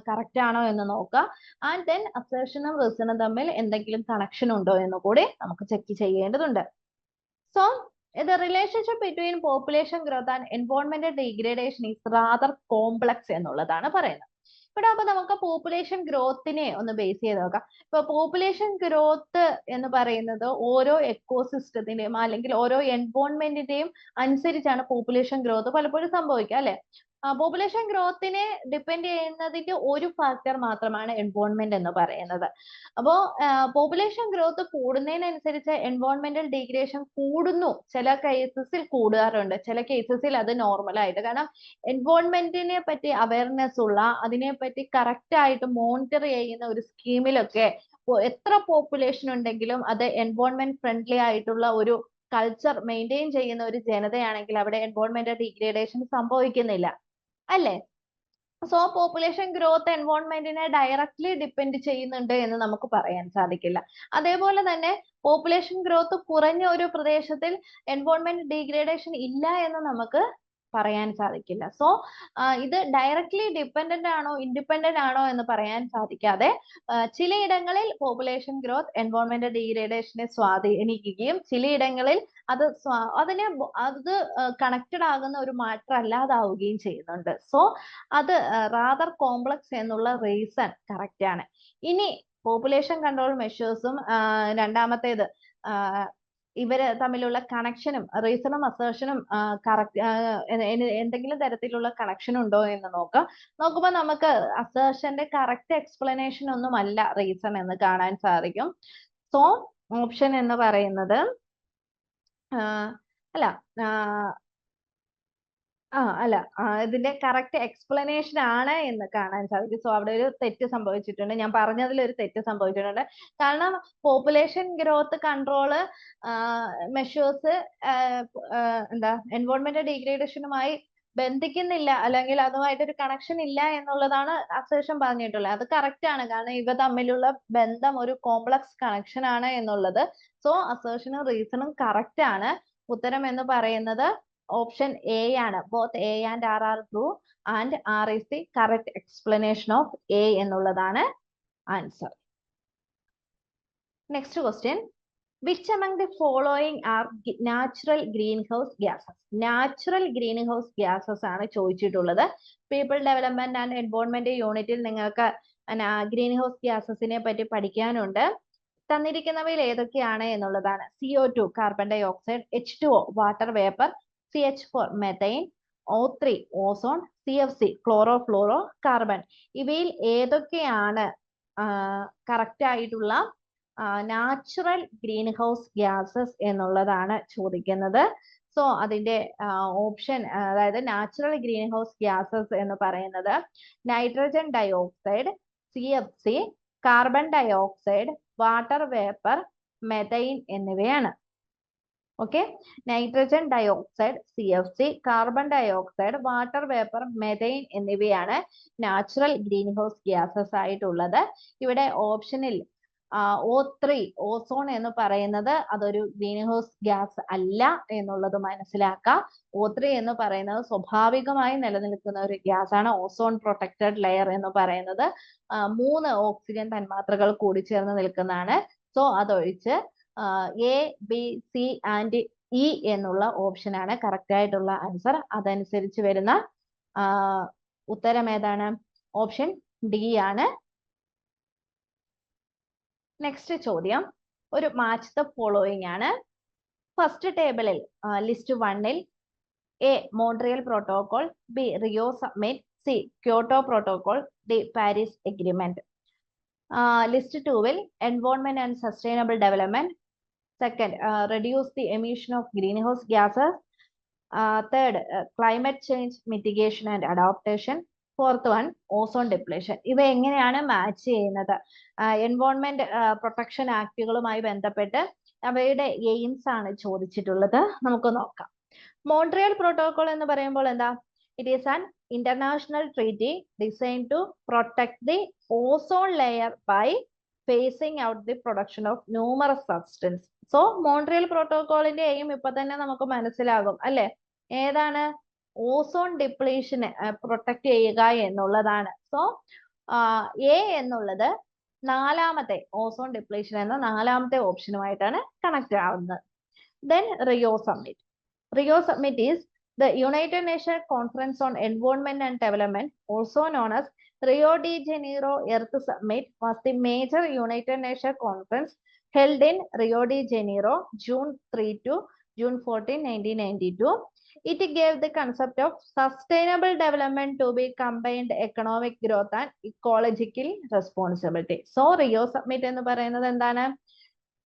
കറക്റ്റ് ആണോ എന്ന് നോക്കുക. ആൻഡ് ദെൻ അസേർഷനും റീസണും തമ്മിൽ എന്തെങ്കിലും കണക്ഷൻ ഉണ്ടോ എന്ന് കൂടി നമുക്ക് ചെക്ക് ചെയ്യേണ്ടതുണ്ട്. So the relationship between population growth and environmental degradation is rather complex എന്നുള്ളതാണ് പറയുന്നത്. ഇവിടെ അപ്പൊ നമുക്ക് പോപ്പുലേഷൻ ഗ്രോത്തിനെ ഒന്ന് ബേസ് ചെയ്ത് നോക്കാം. ഇപ്പൊ പോപ്പുലേഷൻ ഗ്രോത്ത് എന്ന് പറയുന്നത് ഓരോ എക്കോസിസ്റ്റത്തിന്റെയും അല്ലെങ്കിൽ ഓരോ എൻവോൺമെന്റിന്റെയും അനുസരിച്ചാണ് പോപ്പുലേഷൻ ഗ്രോത്ത് പലപ്പോഴും സംഭവിക്കുക, അല്ലെ? പോപ്പുലേഷൻ ഗ്രോത്തിനെ ഡിപ്പെൻഡ് ചെയ്യുന്നതിന്റെ ഒരു ഫാക്ടർ മാത്രമാണ് എൻവോൺമെന്റ് എന്ന് പറയുന്നത്. അപ്പോ പോപ്പുലേഷൻ ഗ്രോത്ത് കൂടുന്നതിനനുസരിച്ച് എൻവോൺമെന്റൽ ഡീഗ്രേഷൻ കൂടുന്നു. ചില കേസസിൽ കൂടാറുണ്ട്, ചില കേസസിൽ അത് നോർമൽ ആയിട്ട്. കാരണം എൻവോൺമെന്റിനെ പറ്റി അവയർനെസ് ഉള്ള, അതിനെപ്പറ്റി കറക്റ്റ് ആയിട്ട് മോണിറ്റർ ചെയ്യുന്ന ഒരു സ്കീമിലൊക്കെ എത്ര പോപ്പുലേഷൻ ഉണ്ടെങ്കിലും അത് എൻവോൺമെന്റ് ഫ്രണ്ട്ലി ആയിട്ടുള്ള ഒരു കൾച്ചർ മെയിൻറ്റെയിൻ ചെയ്യുന്ന ഒരു ജനതയാണെങ്കിൽ അവിടെ എൻവോൺമെന്റൽ ഡീഗ്രേഡേഷൻ സംഭവിക്കുന്നില്ല, അല്ലേ? സോ പോപ്പുലേഷൻ ഗ്രോത്ത് എൻവോൺമെന്റിനെ ഡയറക്ട്ലി ഡിപ്പെൻഡ് ചെയ്യുന്നുണ്ട് എന്ന് നമുക്ക് പറയാൻ സാധിക്കില്ല. അതേപോലെ തന്നെ പോപ്പുലേഷൻ ഗ്രോത്ത് കുറഞ്ഞ ഒരു പ്രദേശത്തിൽ എൻവോൺമെന്റ് ഡീഗ്രേഡേഷൻ ഇല്ല എന്ന് നമുക്ക് പറയാൻ സാധിക്കില്ല. സോ ഇത് ഡയറക്ട്ലി ഡിപ്പെൻഡന്റ് ആണോ ഇൻഡിപെൻഡന്റ് ആണോ എന്ന് പറയാൻ സാധിക്കാതെ ചിലയിടങ്ങളിൽ പോപ്പുലേഷൻ ഗ്രോത്ത് എൻവോൺമെന്റ് ഡീഗ്രേഡേഷനെ സ്വാധീനിക്കുകയും ചിലയിടങ്ങളിൽ അത് കണക്റ്റഡ് ആകുന്ന ഒരു മാറ്റർ അല്ലാതാവുകയും ചെയ്യുന്നുണ്ട്. സോ അത് റാദർ കോംപ്ലക്സ് എന്നുള്ള റീസൺ കറക്റ്റ് ആണ്. ഇനി പോപ്പുലേഷൻ കൺട്രോൾ മെഷേഴ്സും രണ്ടാമത്തേത് ഇവര് തമ്മിലുള്ള കണക്ഷനും റീസണും അസേർഷനും കറക്റ്റ് എന്തെങ്കിലും തരത്തിലുള്ള കണക്ഷൻ ഉണ്ടോ എന്ന് നോക്കുമ്പോൾ നമുക്ക് അസേർഷന്റെ കറക്റ്റ് എക്സ്പ്ലനേഷൻ ഒന്നുമല്ല റീസൺ എന്ന് കാണാൻ സാധിക്കും. സോ ഓപ്ഷൻ എന്ന് പറയുന്നത് ഇതിന്റെ കറക്റ്റ് എക്സ്പ്ലനേഷൻ ആണ് എന്ന് കാണാൻ സാധിക്കും. സോ അവിടെ ഒരു തെറ്റ് സംഭവിച്ചിട്ടുണ്ട്, ഞാൻ പറഞ്ഞതിൽ ഒരു തെറ്റ് സംഭവിച്ചിട്ടുണ്ട്. കാരണം പോപ്പുലേഷൻ ഗ്രോത്ത് കൺട്രോള് മെഷേഴ്സ് എൻവോൺമെന്റൽ ഡീഗ്രേഡേഷനുമായി ബന്ധിക്കുന്നില്ല, അല്ലെങ്കിൽ അതുമായിട്ടൊരു കണക്ഷൻ ഇല്ല എന്നുള്ളതാണ് അസേർഷൻ പറഞ്ഞിട്ടുള്ളത്. അത് കറക്റ്റ് ആണ്, കാരണം ഇവ തമ്മിലുള്ള ബന്ധം ഒരു കോംപ്ലക്സ് കണക്ഷൻ ആണ് എന്നുള്ളത്. സോ അസേർഷനും റീസണും കറക്റ്റ് ആണ്. ഉത്തരം എന്ന് പറയുന്നത് ഓപ്ഷൻ എ ആണ്. Both A and R are true and R is the correct explanation of A എന്നുള്ളതാണ് answer. Next question, which among the following are natural greenhouse gases? Natural greenhouse gases ആണ് ചോദിച്ചിട്ടുള്ളത്. People development and environment യൂണിറ്റിൽ നിങ്ങൾക്ക് greenhouse ഗ്യാസസിനെ പറ്റി പഠിക്കാനുണ്ട്. തന്നിരിക്കുന്നവയിൽ ഏതൊക്കെയാണ് എന്നുള്ളതാണ്. CO2 carbon dioxide, H2O water vapour, CH4 methane, O3 ozone, CFC chlorofluorocarbon. ഇവയിൽ ഏതൊക്കെയാണ് കറക്റ്റ് ആയിട്ടുള്ള നാച്ചുറൽ ഗ്രീൻ ഹൗസ് ഗ്യാസസ് എന്നുള്ളതാണ് ചോദിക്കുന്നത്. സോ അതിന്റെ ഓപ്ഷൻ, അതായത് നാച്ചുറൽ ഗ്രീൻ ഹൗസ് ഗ്യാസസ് എന്ന് പറയുന്നത് nitrogen dioxide, CFC, carbon dioxide, water vapour, methane എന്നിവയാണ്. Okay, nitrogen dioxide, CFC, carbon dioxide, water vapour, methane എന്നിവയാണ് നാച്ചുറൽ ഗ്രീൻ ഹൗസ് ഗ്യാസസ് ആയിട്ടുള്ളത്. ഇവിടെ ഓപ്ഷനിൽ O3 ഓസോൺ എന്ന് പറയുന്നത് അതൊരു ഗ്രീൻ ഹൗസ് ഗ്യാസ് അല്ല എന്നുള്ളത് മനസ്സിലാക്കാം. O3 എന്ന് പറയുന്നത് സ്വാഭാവികമായി നിലനിൽക്കുന്ന ഒരു ഗ്യാസ് ആണ്. ഓസോൺ പ്രൊട്ടക്റ്റഡ് ലെയർ എന്ന് പറയുന്നത് 3 ഓക്സിജൻ തന്മാത്രകൾ കൂടിച്ചേർന്ന് നിൽക്കുന്നതാണ്. സോ അതൊഴിച്ച് A, B, C and E എന്നുള്ള ഓപ്ഷൻ ആണ് കറക്റ്റ് ആയിട്ടുള്ള ആൻസർ. അതനുസരിച്ച് വരുന്ന ഉത്തരം ഏതാണ്? ഓപ്ഷൻ ഡി ആണ്. നെക്സ്റ്റ് ചോദ്യം ഒരു മാച്ച് ദ ഫോളോയിങ് ആണ്. ഫസ്റ്റ് ടേബിളിൽ ലിസ്റ്റ് 1ൽ A Montreal protocol, B Rio submit, C Kyoto protocol, D Paris agreement. List 2ൽ environment and sustainable development, second reduce the emission of green house gases, third climate change mitigation and adaptation, fourth one ozone depletion. ഇവ എങ്ങനെയാണ് match ചെയ്യുന്നത്? Environment protection ആക്ടുകളുമായി ബന്ധപ്പെട്ട് അവയുടെ AIIMS ആണ് ചോദിച്ചിട്ടുള്ളത്. നമുക്ക് നോക്കാം. മോൺട്രിയൽ പ്രോട്ടോകോൾ എന്ന് പറയുമ്പോൾ എന്താ? It is an international treaty design to protect the ozone layer by phasing out the production of numerous substance. So Montreal പ്രോട്ടോകോളിന്റെ എയിം ഇപ്പൊ തന്നെ നമുക്ക് മനസ്സിലാകും, അല്ലെ? ഏതാണ്? ഓസോൺ ഡിപ്ലീഷനെ പ്രൊട്ടക്ട് ചെയ്യുക എന്നുള്ളതാണ്. സോ എ എന്നുള്ളത് നാലാമത്തെ ഓസോൺ ഡിപ്ലീഷൻ എന്ന നാലാമത്തെ ഓപ്ഷനുമായിട്ടാണ് കണക്ട് ആവുന്നത്. Then Rio Summit. Rio Summit is the United Nations Conference on Environment and Development, also known as Rio de Janeiro Earth Summit, was the major United Nations conference held in Rio de Janeiro, June 3 to June 14, 1992. It gave the concept of sustainable development to be combined economic growth and ecological responsibility. So Rio Summit എന്ന് പറയുന്നത് എന്താണ്?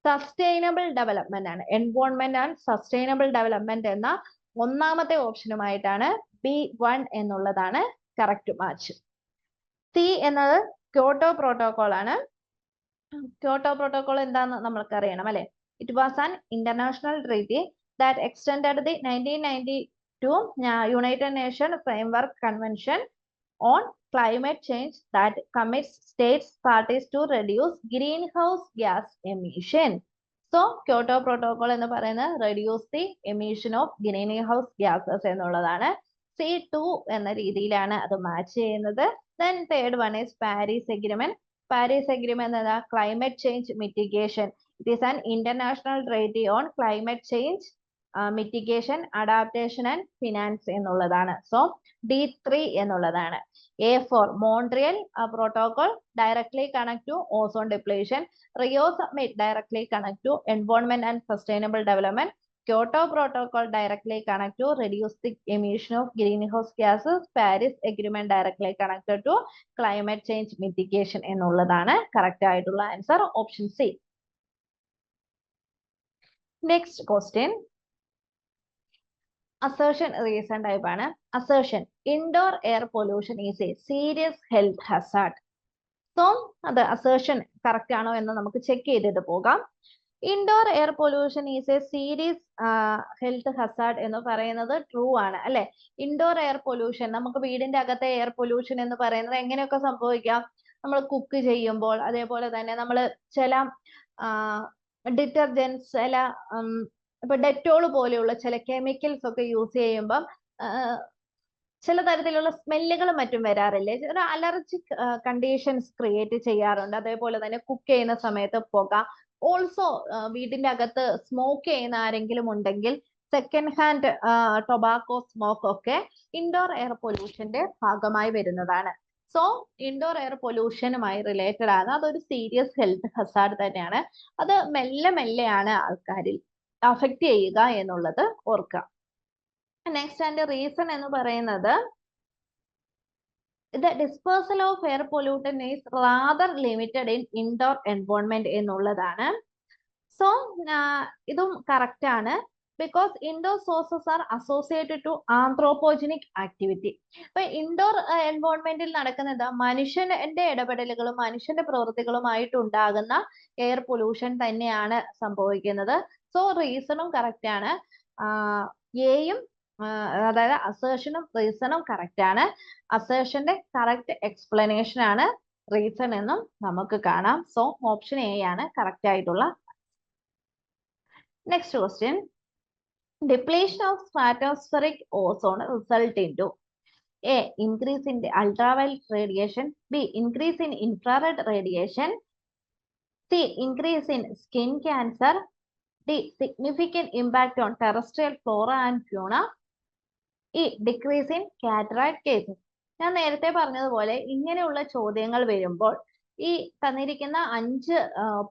Sustainable development ആണ്. Environment and sustainable development എന്ന ഒന്നാമത്തെ ഓപ്ഷനുമായിട്ടാണ് B1 എന്നുള്ളതാണ് correct match. C എന്നത് Kyoto protocol ആണ്. Kyoto protocol എന്താന്ന് നമ്മൾക്ക് അറിയണം അല്ലെ. It was an international treaty that extended the 1992 United nation framework convention on climate change that commits states parties to reduce greenhouse gas emission. So Kyoto Protocol എന്ന് പറയുന്നത് reduce the emission of greenhouse gases എന്നുള്ളതാണ്. C2 എന്ന രീതിയിലാണ് അത് match ചെയ്യുന്നത്. Then third one is Paris Agreement. Paris Agreement എന്നത് climate change mitigation. It is an international treaty on climate change mitigation, adaptation and finance എന്നുള്ളതാണ്. So D3 എന്നുള്ളതാണ്. A for Montreal Protocol directly connect to ozone depletion. Rio Summit directly connect to environment and sustainable development. Kyoto Protocol directly connect to reduce the emission of greenhouse gases. Paris Agreement directly connected to climate change mitigation എന്നുള്ളതാണ് correct ആയിട്ടുള്ള answer option C. Next question assertion reason type ആണ്. assertion indoor air pollution is a serious health hazard. So അത് assertion correct ആണോ എന്ന് നമുക്ക് check ചെയ്തിട്ട് പോകാം. indoor air pollution is a serious health hazard എന്ന് പറയുന്നത് ട്രൂ ആണ് അല്ലെ. indoor air pollution നമുക്ക് വീടിന്റെ അകത്തെ എയർ പൊല്യൂഷൻ എന്ന് പറയുന്നത് എങ്ങനെയൊക്കെ സംഭവിക്കാം? നമ്മൾ കുക്ക് ചെയ്യുമ്പോൾ, അതേപോലെ തന്നെ നമ്മൾ ചില ഡിറ്റർജൻസ്, ചില ഇപ്പൊ ഡെറ്റോൾ പോലെയുള്ള ചില കെമിക്കൽസ് ഒക്കെ യൂസ് ചെയ്യുമ്പം ചില തരത്തിലുള്ള സ്മെല്ലുകൾ മറ്റും വരാറില്ലേ? ഒരു അലർജിക് കണ്ടീഷൻസ് ക്രിയേറ്റ് ചെയ്യാറുണ്ട്. അതേപോലെ തന്നെ കുക്ക് ചെയ്യുന്ന സമയത്ത് പുക, ഓൾസോ വീടിന്റെ അകത്ത് സ്മോക്ക് ചെയ്യുന്ന ആരെങ്കിലും ഉണ്ടെങ്കിൽ സെക്കൻഡ് ഹാൻഡ് ടൊബാക്കോ സ്മോക്ക് ഒക്കെ ഇൻഡോർ എയർ പൊല്യൂഷന്റെ ഭാഗമായി വരുന്നതാണ്. സോ ഇൻഡോർ എയർ പൊല്യൂഷനുമായി റിലേറ്റഡ് ആണ്. അതൊരു സീരിയസ് ഹെൽത്ത് ഹസാർഡ് തന്നെയാണ്. അത് മെല്ലെ മെല്ലെയാണ് ആൾക്കാരിൽ അഫക്റ്റ് ചെയ്യുക എന്നുള്ളത് ഓർക്കുക. നെക്സ്റ്റ് ആൻഡ് റീസൺ എന്ന് പറയുന്നത് the dispersal of air pollutant is rather limited in indoor environment എന്നുള്ളതാണ്. സോ ഇതും കറക്റ്റ് ആണ്. because indoor sources are associated to anthropogenic activity. ഇപ്പൊ ഇൻഡോർ എൻവയോൺമെന്റിൽ നടക്കുന്നത് മനുഷ്യന്റെ ഇടപെടലുകളും മനുഷ്യന്റെ പ്രവൃത്തികളുമായിട്ട് ഉണ്ടാകുന്ന എയർ പൊല്യൂഷൻ തന്നെയാണ് സംഭവിക്കുന്നത്. സോ റീസണും കറക്റ്റ് ആണ്. എയും അതായത് അസേർഷനും റീസണും കറക്റ്റ് ആണ്. അസേർഷന്റെ കറക്റ്റ് എക്സ്പ്ലനേഷൻ ആണ് റീസൺ എന്നും നമുക്ക് കാണാം. സോ ഓപ്ഷൻ എ ആണ് കറക്റ്റ് ആയിട്ടുള്ള. Next question depletion of stratospheric ozone result into A. increase in the ultraviolet radiation, B. increase in infrared radiation, C. increase in skin cancer, D. significant impact on terrestrial flora and fauna, E. decrease in cataract cases. ഞാൻ നേരത്തെ പറഞ്ഞതുപോലെ ഇങ്ങനെയുള്ള ചോദ്യങ്ങൾ വരുമ്പോൾ ഈ തന്നിരിക്കുന്ന 5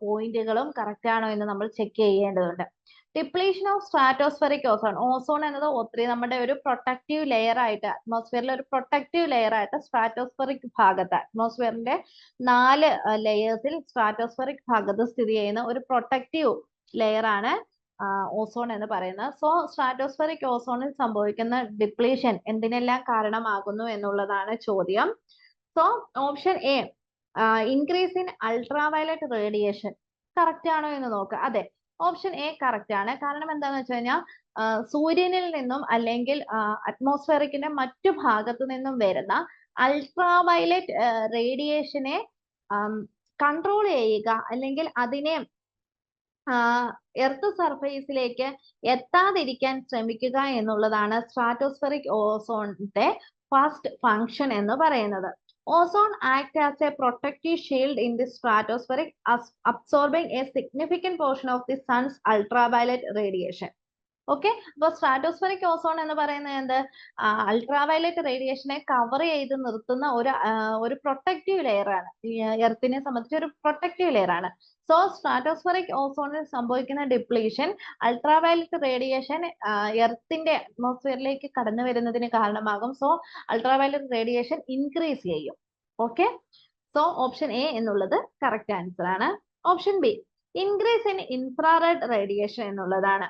പോയിന്റുകളും correct ആണോ എന്ന് നമ്മൾ ചെക്ക് ചെയ്യേണ്ടതുണ്ട്. Depletion of stratospheric ozone, ozone എന്നത് ഒത്തിരി നമ്മുടെ ഒരു പ്രൊട്ടക്റ്റീവ് ലെയർ ആയിട്ട്, അറ്റ്മോസ്ഫിയറിലെ ഒരു പ്രൊട്ടക്റ്റീവ് ലെയർ ആയിട്ട് സ്ട്രാറ്റോസ്ഫെറിക് ഭാഗത്ത്, അറ്റ്മോസ്ഫിയറിന്റെ 4 ലെയേഴ്സിൽ സ്ട്രാറ്റോസ്ഫെറിക് ഭാഗത്ത് സ്ഥിതി ചെയ്യുന്ന ഒരു പ്രൊട്ടക്റ്റീവ് ലെയർ ആണ് ഓസോൺ എന്ന് പറയുന്നത്. സോ സ്ട്രാറ്റോസ്ഫെറിക് ഓസോണിൽ സംഭവിക്കുന്ന ഡിപ്ലീഷൻ എന്തിനെല്ലാം കാരണമാകുന്നു എന്നുള്ളതാണ് ചോദ്യം. So option A increase in ultraviolet radiation correct ആണോ എന്ന് നോക്കുക. അതെ, ഓപ്ഷൻ എ കറക്റ്റ് ആണ്. കാരണം എന്താണെന്ന് വെച്ച് കഴിഞ്ഞാൽ സൂര്യനിൽ നിന്നും അല്ലെങ്കിൽ അറ്റ്മോസ്ഫിയറിക്കിന്റെ മറ്റു ഭാഗത്തു നിന്നും വരുന്ന അൾട്രാവയലറ്റ് റേഡിയേഷനെ കൺട്രോൾ ചെയ്യുക അല്ലെങ്കിൽ അതിനെ എർത്ത് സർഫേസിലേക്ക് എത്താതിരിക്കാൻ ശ്രമിക്കുക എന്നുള്ളതാണ് സ്ട്രാറ്റോസ്ഫെറിക് ഓസോണിന്റെ ഫസ്റ്റ് ഫങ്ഷൻ എന്ന് പറയുന്നത്. Ozone act as A protective shield in the stratospheric absorbing A significant portion of the sons ultraviolet radiation. Okay, അപ്പൊ സ്ട്രാറ്റോസ്ഫെറിക് ഓസോൺ എന്ന് പറയുന്നത് എന്ത്, അൾട്രാവയലറ്റ് റേഡിയേഷനെ കവർ ചെയ്ത് നിർത്തുന്ന ഒരു പ്രൊട്ടക്റ്റീവ് ലെയർ ആണ്. എർത്തിനെ സംബന്ധിച്ച് ഒരു പ്രൊട്ടക്റ്റീവ് ലെയർ ആണ്. സോ സ്ട്രാറ്റോസ്ഫെറിക് ഓസോണിൽ സംഭവിക്കുന്ന ഡിപ്ലീഷൻ അൾട്രാവയലറ്റ് റേഡിയേഷൻ എർത്തിന്റെ അറ്റ്മോസ്ഫിയറിലേക്ക് കടന്നു വരുന്നതിന് കാരണമാകും. സോ അൾട്രാവയലറ്റ് റേഡിയേഷൻ ഇൻക്രീസ് ചെയ്യും. ഓക്കെ, സോ ഓപ്ഷൻ എ എന്നുള്ളത് കറക്റ്റ് ആൻസർ ആണ്. Option B, increase in infrared radiation എന്നുള്ളതാണ്.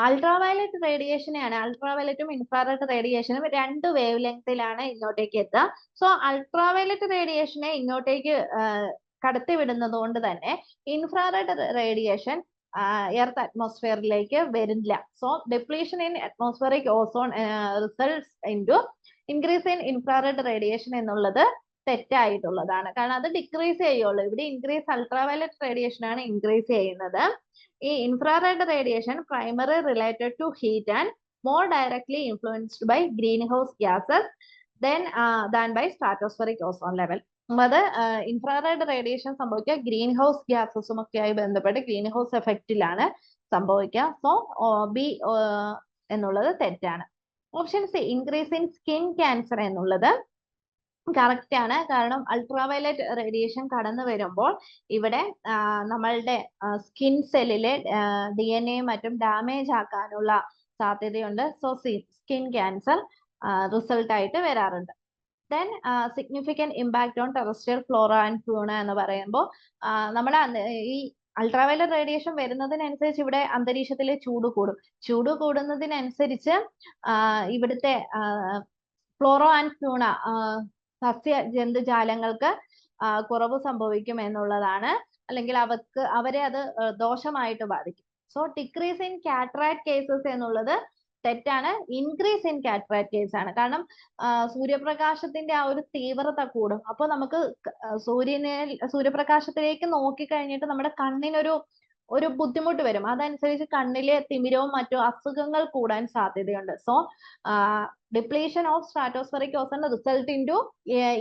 അൾട്രാവയലറ്റ് റേഡിയേഷനെയാണ്, അൾട്രാവയലറ്റും ഇൻഫ്രാറെഡ് റേഡിയേഷനും രണ്ട് വേവ് ലെങ്തിലാണ് ഇങ്ങോട്ടേക്ക് എത്തുക. സോ അൾട്രാവയലറ്റ് റേഡിയേഷനെ ഇങ്ങോട്ടേക്ക് കടത്തി വിടുന്നത് കൊണ്ട് തന്നെ ഇൻഫ്രാറെഡ് റേഡിയേഷൻ എർത്ത് അറ്റ്മോസ്ഫിയറിലേക്ക് വരില്ല. So depletion in atmospheric ozone results into increase in infrared radiation എന്നുള്ളത് തെറ്റായിട്ടുള്ളതാണ്. കാരണം അത് ഡിക്രീസ് ചെയ്യുള്ളൂ. ഇവിടെ ഇൻക്രീസ് അൾട്രാവയലറ്റ് റേഡിയേഷൻ ആണ് ഇൻക്രീസ് ചെയ്യുന്നത്. ഈ infrared radiation primary related to heat and more directly influenced by green house gases than by stratospheric ozone level. അത് ഇൻഫ്രാറെഡ് റേഡിയേഷൻ സംഭവിക്കുക ഗ്രീൻ ഹൗസ് ഗ്യാസസും ഒക്കെയായി ബന്ധപ്പെട്ട് ഗ്രീൻ ഹൗസ് എഫക്റ്റിലാണ് സംഭവിക്കുക. സോ ബി എന്നുള്ളത് തെറ്റാണ്. Option C, increase in skin cancer എന്നുള്ളത് correct ആണ്. കാരണം അൾട്രാവയലറ്റ് റേഡിയേഷൻ കടന്നു വരുമ്പോൾ ഇവിടെ നമ്മളുടെ സ്കിൻ സെല്ലിലെ DNA മറ്റും ഡാമേജ് ആക്കാനുള്ള സാധ്യതയുണ്ട്. സോ സ്കിൻ ക്യാൻസർ റിസൾട്ട് ആയിട്ട് വരാറുണ്ട്. Then significant impact on terrestrial flora and fauna എന്ന് പറയുമ്പോൾ നമ്മുടെ ഈ അൾട്രാവയലറ്റ് റേഡിയേഷൻ വരുന്നതിനനുസരിച്ച് ഇവിടെ അന്തരീക്ഷത്തിലെ ചൂട് കൂടും. ചൂട് കൂടുന്നതിനനുസരിച്ച് ഇവിടുത്തെ ഫ്ലോറ ആൻഡ് ഫ്യൂണ സസ്യ ജന്തുജാലങ്ങൾക്ക് കുറവ് സംഭവിക്കും എന്നുള്ളതാണ്. അല്ലെങ്കിൽ അവരെ അത് ദോഷമായിട്ട് ബാധിക്കും. So decrease in cataract cases എന്നുള്ളത് തെറ്റാണ്. ഇൻക്രീസ് ഇൻ കാറ്ററാക്ട് കേസ് ആണ്. കാരണം സൂര്യപ്രകാശത്തിന്റെ ആ ഒരു തീവ്രത കൂടും. അപ്പോൾ നമുക്ക് സൂര്യപ്രകാശത്തിലേക്ക് നോക്കി കഴിഞ്ഞിട്ട് നമ്മുടെ കണ്ണിനൊരു ബുദ്ധിമുട്ട് വരും. അതനുസരിച്ച് കണ്ണിലെ തിമിരവും മറ്റു അസുഖങ്ങൾ കൂടാൻ സാധ്യതയുണ്ട്. So depletion of stratospheric ozone result in to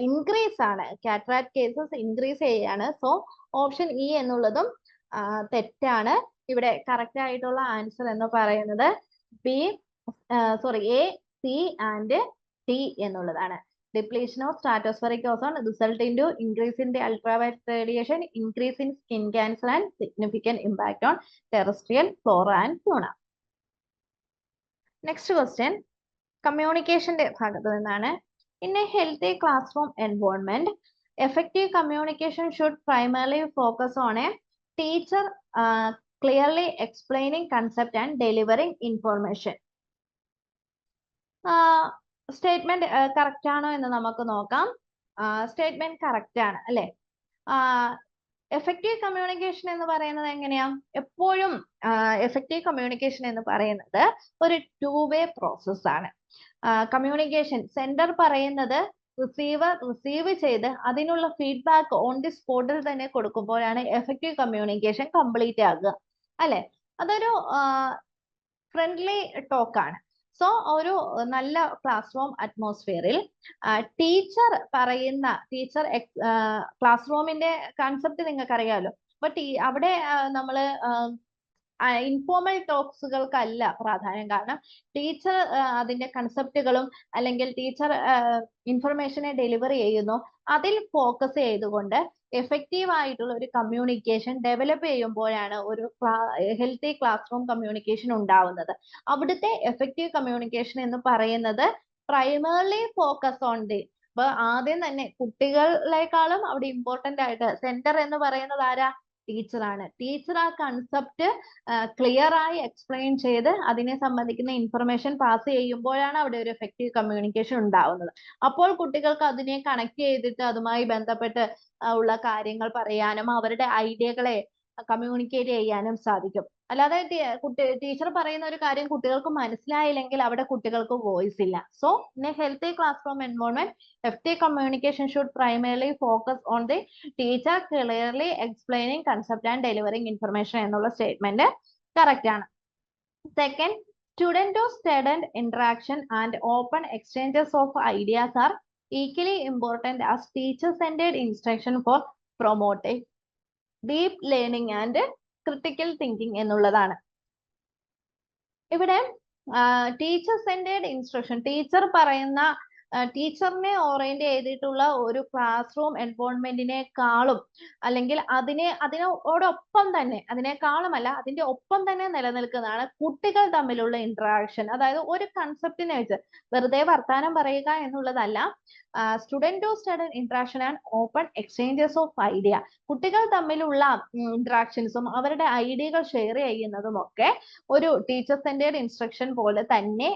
increase ആണ്. കാറ്ററാക്ട് കേസസ് ഇൻക്രീസ് ചെയ്യാണ്. സോ ഓപ്ഷൻ ഇ എന്നുള്ളതും തെറ്റാണ്. ഇവിടെ കറക്റ്റ് ആയിട്ടുള്ള ആൻസർ എന്ന് പറയുന്നത് എ, സി ആൻഡ് ടി എന്നുള്ളതാണ്. Depletion of stratospheric ozone result into increase in the ultraviolet radiation, increase in skin cancer and significant impact on terrestrial flora and fauna. Next question, communication ഭാഗത്ത് നിന്നാണ്. In a healthy classroom environment, effective communication should primarily focus on a teacher clearly explaining concept and delivering information. Statement correct ആണോ എന്ന് നമുക്ക് നോക്കാം. Statement correct ആണ് അല്ലെ. Effective communication എന്ന് പറയുന്നത് എങ്ങനെയാ? എപ്പോഴും എഫക്റ്റീവ് കമ്മ്യൂണിക്കേഷൻ എന്ന് പറയുന്നത് ഒരു 2-way പ്രോസസ് ആണ്. കമ്മ്യൂണിക്കേഷൻ സെൻഡർ പറയുന്നത് റിസീവർ റിസീവ് ചെയ്ത് അതിനുള്ള ഫീഡ്ബാക്ക് ഓൺ ദി സ്പോട്ടിൽ തന്നെ കൊടുക്കുമ്പോഴാണ് എഫക്റ്റീവ് കമ്മ്യൂണിക്കേഷൻ കംപ്ലീറ്റ് ആകുക അല്ലെ. അതൊരു ഫ്രണ്ട്ലി ടോക്ക് ആണ്. സോ ഒരു നല്ല ക്ലാസ് റൂം അറ്റ്മോസ്ഫിയറിൽ ടീച്ചർ ക്ലാസ് റൂമിന്റെ കൺസെപ്റ്റ് നിങ്ങൾക്ക് അറിയാലോ. അപ്പൊ അവിടെ നമ്മള് ഇൻഫോർമൽ ടോക്സുകൾക്കല്ല പ്രാധാന്യം. കാരണം ടീച്ചർ അതിന്റെ കൺസെപ്റ്റുകളും അല്ലെങ്കിൽ ടീച്ചർ ഇൻഫർമേഷനെ ഡെലിവറി ചെയ്യുന്നു, അതിൽ ഫോക്കസ് ചെയ്തുകൊണ്ട് എഫക്റ്റീവ് ആയിട്ടുള്ള ഒരു കമ്മ്യൂണിക്കേഷൻ ഡെവലപ്പ് ചെയ്യുമ്പോഴാണ് ഒരു ഹെൽത്തി ക്ലാസ് റൂം കമ്മ്യൂണിക്കേഷൻ ഉണ്ടാവുന്നത്. അവിടുത്തെ എഫക്റ്റീവ് കമ്മ്യൂണിക്കേഷൻ എന്ന് പറയുന്നത് പ്രൈമർലി ഫോക്കസ് ഓൺ ദി, അപ്പൊ ആദ്യം തന്നെ കുട്ടികളെക്കാളും അവിടെ ഇമ്പോർട്ടന്റ് ആയിട്ട് സെന്റർ എന്ന് പറയുന്നത് ആരാ? ടീച്ചറാണ്. ടീച്ചർ ആ കൺസെപ്റ്റ് ക്ലിയർ ആയി എക്സ്പ്ലെയിൻ ചെയ്ത് അതിനെ സംബന്ധിക്കുന്ന ഇൻഫർമേഷൻ പാസ് ചെയ്യുമ്പോഴാണ് അവിടെ ഒരു എഫക്റ്റീവ് കമ്മ്യൂണിക്കേഷൻ ഉണ്ടാവുന്നത്. അപ്പോൾ കുട്ടികൾക്ക് അതിനെ കണക്ട് ചെയ്തിട്ട് അതുമായി ബന്ധപ്പെട്ട് ഉള്ള കാര്യങ്ങൾ പറയാനും അവരുടെ ഐഡിയകളെ കമ്മ്യൂണിക്കേറ്റ് ചെയ്യാനും സാധിക്കും. അല്ലാതെ ടീച്ചർ പറയുന്ന ഒരു കാര്യം കുട്ടികൾക്ക് മനസ്സിലായില്ലെങ്കിൽ അവിടെ കുട്ടികൾക്ക് വോയിസ് ഇല്ല. So in A healthy class room environment effective communication should primarily focus on the teacher clearly explaining concept and delivering information എന്നുള്ള സ്റ്റേറ്റ്മെന്റ് കറക്റ്റ് ആണ്. Second, student to student interaction and open exchanges of ideas are equally important as teacher-centered instruction for promoting deep learning and critical thinking എന്നുള്ളതാണ്. ഇവിടെ ടീച്ചർ-centered instruction, teacher പറയുന്ന ടീച്ചറിനെ orient ചെയ്തിട്ടുള്ള ഒരു class room എൻവയോൺമെന്റിനെക്കാളും അല്ലെങ്കിൽ അതിനോടൊപ്പം തന്നെ അതിനേക്കാളുമല്ല അതിന്റെ ഒപ്പം തന്നെ നിലനിൽക്കുന്നതാണ് കുട്ടികൾ തമ്മിലുള്ള ഇന്ററാക്ഷൻ. അതായത് ഒരു കൺസെപ്റ്റിനെ വെച്ച് വെറുതെ വർത്താനം പറയുക എന്നുള്ളതല്ല, student to student interaction and open exchanges of idea. കുട്ടികൾ തമ്മിലുള്ള ഇന്ററാക്ഷൻസും അവരുടെ ഐഡിയകൾ ഷെയർ ചെയ്യുന്നതും ഒക്കെ ഒരു ടീച്ചർ സെന്റേർഡ് ഇൻസ്ട്രക്ഷൻ പോലെ തന്നെ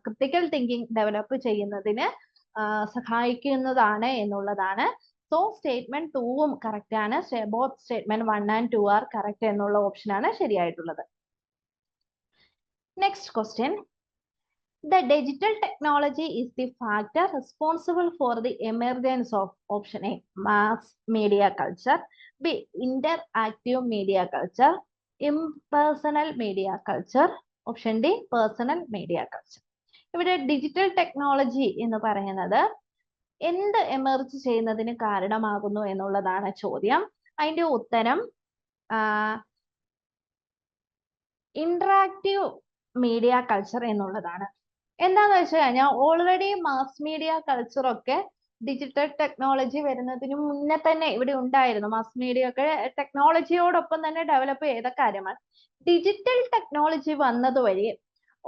ക്രിട്ടിക്കൽ തിങ്കിങ് ഡെവലപ്പ് ചെയ്യുന്നതിന് സഹായിക്കുന്നതാണ് എന്നുള്ളതാണ്. സോ സ്റ്റേറ്റ്മെന്റ് 2ഉം കറക്റ്റ് ആണ്. Both statement 1 and 2 are correct എന്നുള്ള ഓപ്ഷൻ ആണ് ശരിയായിട്ടുള്ളത്. Next question. The digital technology is the factor responsible for the emergence of option A, mass media culture, B, interactive media culture, impersonal media culture, option D, personal media culture. ഇവിടെ digital technology എന്ന് പറയുന്നത് എന്ത് emerge ചെയ്യുന്നതിന് കാരണമാകുന്നു എന്നുള്ളതാണ് ചോദ്യം. അതിന്റെ ഉത്തരം ഇന്ററാക്റ്റീവ് മീഡിയ കൾച്ചർ എന്നുള്ളതാണ്. എന്താന്ന് വെച്ച് കഴിഞ്ഞാൽ ഓൾറെഡി മാസ് മീഡിയ കൾച്ചർ ഒക്കെ ഡിജിറ്റൽ ടെക്നോളജി വരുന്നതിന് മുന്നേ തന്നെ ഇവിടെ ഉണ്ടായിരുന്നു. മാസ് മീഡിയ ഒക്കെ ടെക്നോളജിയോടൊപ്പം തന്നെ ഡെവലപ്പ് ചെയ്ത കാര്യമാണ്. ഡിജിറ്റൽ ടെക്നോളജി വന്നതുവഴി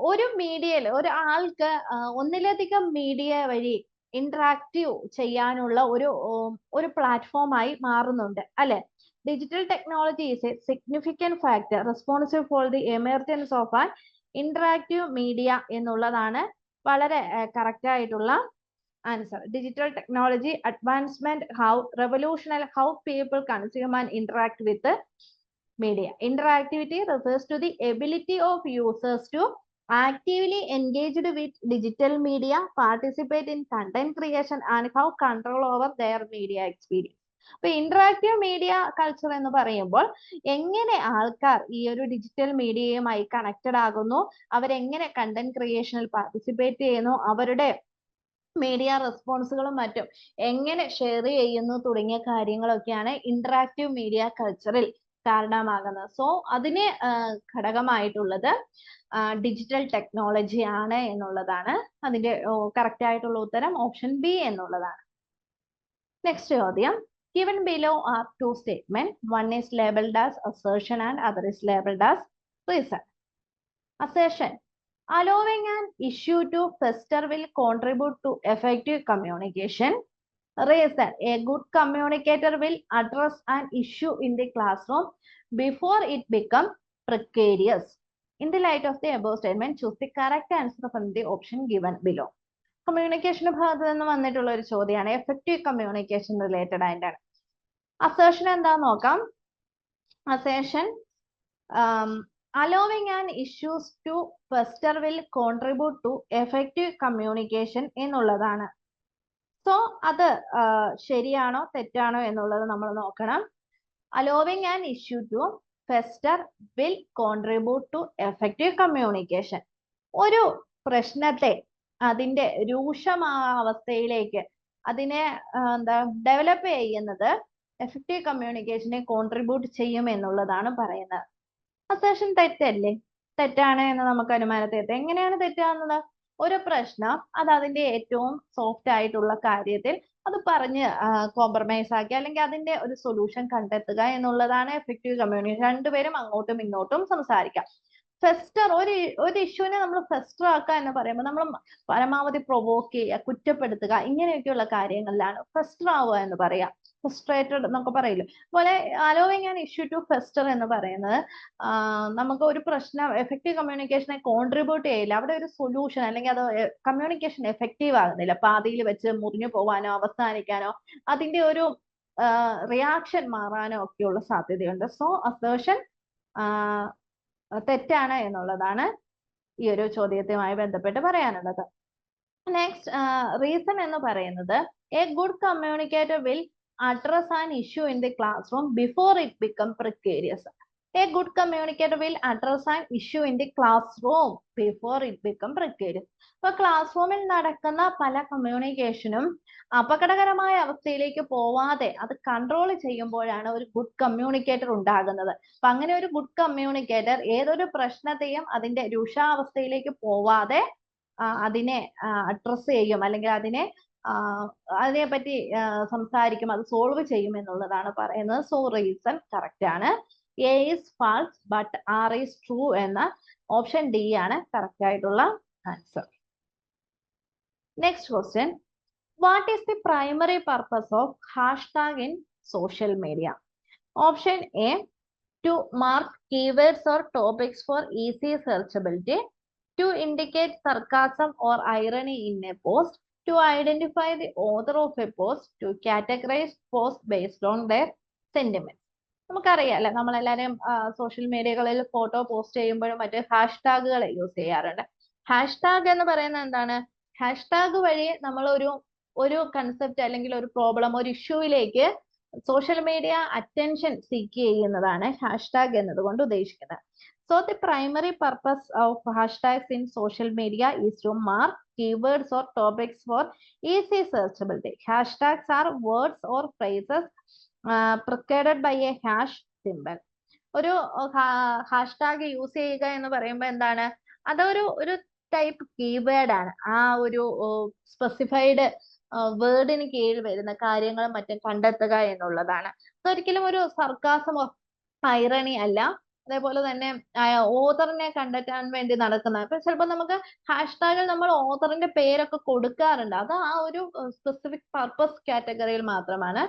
ഒരു മീഡിയയിൽ ഒരാൾക്ക് ഒന്നിലധികം മീഡിയ വഴി ഇന്ററാക്റ്റീവ് ചെയ്യാനുള്ള ഒരു പ്ലാറ്റ്ഫോമായി മാറുന്നുണ്ട് അല്ലെ. Digital technology is A significant factor responsible for the emergence of an interactive media എന്നുള്ളതാണ് വളരെ കറക്റ്റ് ആയിട്ടുള്ള answer. Digital technology advancement revolutionary how people consume and interact with media. Interactivity refers to the ability of users to actively engaged with digital media, participate in content creation and have control over their media experience. അപ്പൊ interactive media culture എന്ന് പറയുമ്പോൾ എങ്ങനെ ആൾക്കാർ ഈ ഒരു digital മീഡിയയുമായി connected ആകുന്നു, അവരെങ്ങനെ content ക്രിയേഷനിൽ participate ചെയ്യുന്നു, അവരുടെ മീഡിയ റെസ്പോൺസുകളും മറ്റും എങ്ങനെ ഷെയർ ചെയ്യുന്നു തുടങ്ങിയ കാര്യങ്ങളൊക്കെയാണ് ഇന്ററാക്റ്റീവ് മീഡിയ കൾച്ചറിൽ കാരണമാകുന്നത്. സോ അതിന് ഘടകമായിട്ടുള്ളത് ഡിജിറ്റൽ ടെക്നോളജി ആണ് എന്നുള്ളതാണ്. അതിന്റെ കറക്റ്റ് ആയിട്ടുള്ള ഉത്തരം ഓപ്ഷൻ ബി എന്നുള്ളതാണ്. നെക്സ്റ്റ് ചോദ്യം. Given below are two statements. One is labeled as assertion and other is labeled as reason. Assertion. Allowing an issue to fester will contribute to effective communication. Reason. A good communicator will address an issue in the classroom before it becomes precarious. In the light of the above statement, choose the correct answer from the option given below. കമ്മ്യൂണിക്കേഷന്റെ ഭാഗത്ത് നിന്ന് വന്നിട്ടുള്ള ഒരു ചോദ്യമാണ്. Effective communication related ആയിട്ടാണ്. Assertion എന്താന്ന് നോക്കാം. Assertion allowing an issues to fester will contribute to effective communication എന്നുള്ളതാണ്. So അത് ശരിയാണോ തെറ്റാണോ എന്നുള്ളത് നമ്മൾ നോക്കണം. allowing an issue to fester will contribute to effective communication. ഒരു പ്രശ്നത്തെ അതിന്റെ രൂക്ഷമാവസ്ഥയിലേക്ക് അതിനെ ഡെവലപ്പ് ചെയ്യുന്നത് എഫക്റ്റീവ് കമ്മ്യൂണിക്കേഷനെ കോൺട്രിബ്യൂട്ട് ചെയ്യും എന്നുള്ളതാണ് പറയുന്നത്. അസേഷൻ തെറ്റല്ലേ? തെറ്റാണ് എന്ന് നമുക്ക് അനുമാനത്തിൽ എത്താം. എങ്ങനെയാണ് തെറ്റാകുന്നത്? ഒരു പ്രശ്നം അത് അതിന്റെ ഏറ്റവും സോഫ്റ്റ് ആയിട്ടുള്ള കാര്യത്തിൽ അത് പറഞ്ഞ് കോംപ്രമൈസ് ആക്കി അല്ലെങ്കിൽ അതിന്റെ ഒരു സൊല്യൂഷൻ കണ്ടെത്തുക എന്നുള്ളതാണ് എഫക്റ്റീവ് കമ്മ്യൂണിക്കേഷൻ. രണ്ടുപേരും അങ്ങോട്ടും ഇങ്ങോട്ടും സംസാരിക്കാം. ഫെസ്റ്റർ ഒരു ഇഷ്യൂവിനെ നമ്മൾ ഫെസ്റ്റർ ആക്കുക എന്ന് പറയുമ്പോൾ നമ്മൾ പരമാവധി പ്രൊവോക്ക് ചെയ്യുക, കുറ്റപ്പെടുത്തുക, ഇങ്ങനെയൊക്കെയുള്ള കാര്യങ്ങളിലാണ് ഫെസ്റ്റർ ആവുക എന്ന് പറയാം. ഫ്രസ്ട്രേറ്റഡ് എന്നൊക്കെ പറയില്ലേ. അതുപോലെ അലോവിങ് ആൻ ഇഷ്യൂ ടു ഫെസ്റ്റർ എന്ന് പറയുന്നത് നമുക്ക് ഒരു പ്രശ്നം എഫക്റ്റീവ് കമ്മ്യൂണിക്കേഷനെ കോൺട്രിബ്യൂട്ട് ചെയ്യില്ല. അവിടെ ഒരു സൊല്യൂഷൻ അല്ലെങ്കിൽ അത് കമ്മ്യൂണിക്കേഷൻ എഫക്റ്റീവ് ആകുന്നില്ല. പാതിയിൽ വെച്ച് മുറിഞ്ഞു പോവാനോ അവസാനിക്കാനോ അതിന്റെ ഒരു റിയാക്ഷൻ മാറാനോ ഒക്കെയുള്ള സാധ്യതയുണ്ട്. സോ അസേർഷൻ തെറ്റാണ് എന്നുള്ളതാണ് ഈ ഒരു ചോദ്യവുമായി ബന്ധപ്പെട്ട് പറയാനുള്ളത്. നെക്സ്റ്റ് റീസൺ എന്ന് പറയുന്നത് a good communicator will address an issue in the classroom before it become precarious. A good communicator will address an issue in the classroom before it become precarious. അപ്പൊ class റൂമിൽ നടക്കുന്ന പല കമ്മ്യൂണിക്കേഷനും അപകടകരമായ അവസ്ഥയിലേക്ക് പോവാതെ അത് control ചെയ്യുമ്പോഴാണ് ഒരു ഗുഡ് കമ്മ്യൂണിക്കേറ്റർ ഉണ്ടാകുന്നത്. അപ്പൊ അങ്ങനെ ഒരു ഗുഡ് കമ്മ്യൂണിക്കേറ്റർ ഏതൊരു പ്രശ്നത്തെയും അതിന്റെ രൂക്ഷാവസ്ഥയിലേക്ക് പോവാതെ അതിനെ അഡ്രസ് ചെയ്യും, അല്ലെങ്കിൽ അതിനെപ്പറ്റി സംസാരിക്കും, അത് സോൾവ് ചെയ്യും എന്നുള്ളതാണ് പറയുന്നത്. സോ റീസൺ കറക്റ്റ് ആണ്. A is false but R is true എന്ന ഓപ്ഷൻ ഡി ആണ് കറക്റ്റ് ആയിട്ടുള്ള answer. Next question, what is the primary purpose of hashtag in social media? Option A, to mark keywords or topics for easy searchability, to indicate sarcasm or irony in a post, to identify the author of a post, to categorize posts based on their sentiments. നമുക്കറിയാം അല്ലെ, നമ്മളെല്ലാവരും social മീഡിയകളിൽ photo post ചെയ്യുമ്പോഴും മറ്റ് ഹാഷ്ടാഗുകൾ use ചെയ്യാറുണ്ട്. Hashtag എന്ന് പറയുന്നത് എന്താണ്? ഹാഷ്ടാഗ് വഴി നമ്മൾ ഒരു കൺസെപ്റ്റ് അല്ലെങ്കിൽ ഒരു പ്രോബ്ലം, ഒരു ഇഷ്യൂയിലേക്ക് സോഷ്യൽ മീഡിയ അറ്റൻഷൻ സീക്ക് ചെയ്യുന്നതാണ് ഹാഷ്ടാഗ് എന്നതുകൊണ്ട് ഉദ്ദേശിക്കുന്നത്. So the primary purpose of hashtags in social media is to mark keywords or topics for easy searchability. Hashtags are words or phrases preceded by a hash symbol. ഒരു hashtag use ചെയ്യുക എന്ന് പറയുമ്പോൾ എന്താണ്? അതൊരു type keyword ആണ്. ആ ഒരു specified വേർഡിന് കീഴിൽ വരുന്ന കാര്യങ്ങളും മറ്റും കണ്ടെത്തുക എന്നുള്ളതാണ്. അതൊരിക്കലും ഒരു സർക്കാസമോ ഐറണി അല്ല. അതേപോലെ തന്നെ ഓതറിനെ കണ്ടെത്താൻ വേണ്ടി നടക്കുന്ന, ഇപ്പൊ ചിലപ്പോൾ നമുക്ക് ഹാഷ്ടാഗിൽ നമ്മൾ ഓതറിന്റെ പേരൊക്കെ കൊടുക്കാറുണ്ട്. അത് ആ ഒരു സ്പെസിഫിക് പർപ്പസ് കാറ്റഗറിയിൽ മാത്രമാണ്.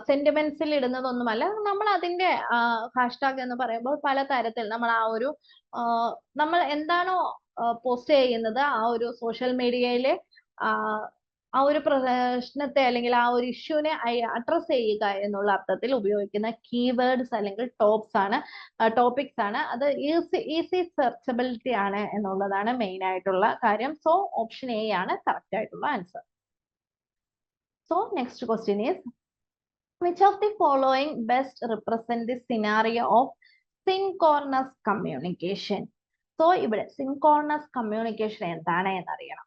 സെന്റിമെന്റ്സിൽ ഇടുന്നതൊന്നുമല്ല. നമ്മൾ അതിന്റെ ഹാഷ്ടാഗ് എന്ന് പറയുമ്പോൾ പല തരത്തിൽ നമ്മൾ എന്താണോ പോസ്റ്റ് ചെയ്യുന്നത് ആ ഒരു സോഷ്യൽ മീഡിയയിലെ ആ ഒരു പ്രശ്നത്തെ അല്ലെങ്കിൽ ആ ഒരു ഇഷ്യൂനെ അഡ്രസ് ചെയ്യുക എന്നുള്ള അർത്ഥത്തിൽ ഉപയോഗിക്കുന്ന കീവേഡ്സ് അല്ലെങ്കിൽ ടോപ്പിക്സ് ആണ്. അത് ഈസി സെർച്ചബിലിറ്റി ആണ് എന്നുള്ളതാണ് മെയിൻ ആയിട്ടുള്ള കാര്യം. സോ ഓപ്ഷൻ എ ആണ് കറക്റ്റ് ആയിട്ടുള്ള answer. So next question is, which of the following best represent the scenario of synchronous communication? So ഇവിടെ synchronous communication എന്താണ് എന്നറിയണം.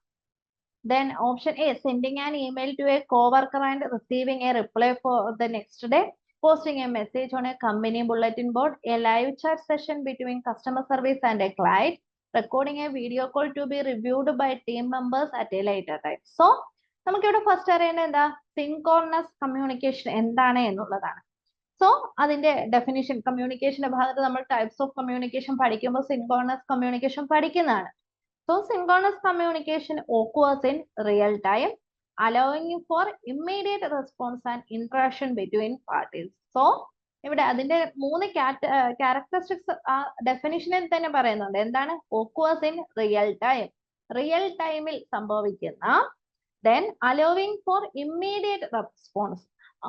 Then option A, sending an email to a coworker and receiving a reply for the next day, posting a message on a company bulletin board, a live chat session between customer service and a client, recording a video call to be reviewed by team members at a later time. So നമുക്കിവിടെ first അറിയേണ്ടത് എന്താ? Synchronous communication എന്താണ് എന്നുള്ളതാണ്. So അതിന്റെ definition, കമ്മ്യൂണിക്കേഷന്റെ ഭാഗത്ത് നമ്മൾ types of communication പഠിക്കുമ്പോൾ synchronous communication പഠിക്കുന്നതാണ്. So synchronous communication occurs in real time, allowing for immediate response and interaction between parties. So ഇവിടെ അതിന്റെ 3 ക്യാരക്ടറിസ്റ്റിക്സ് ഡെഫിനിഷനിൽ തന്നെ പറയുന്നുണ്ട്. എന്താണ്? occurs in real time, real ടൈമിൽ സംഭവിക്കുന്ന, then allowing for immediate response,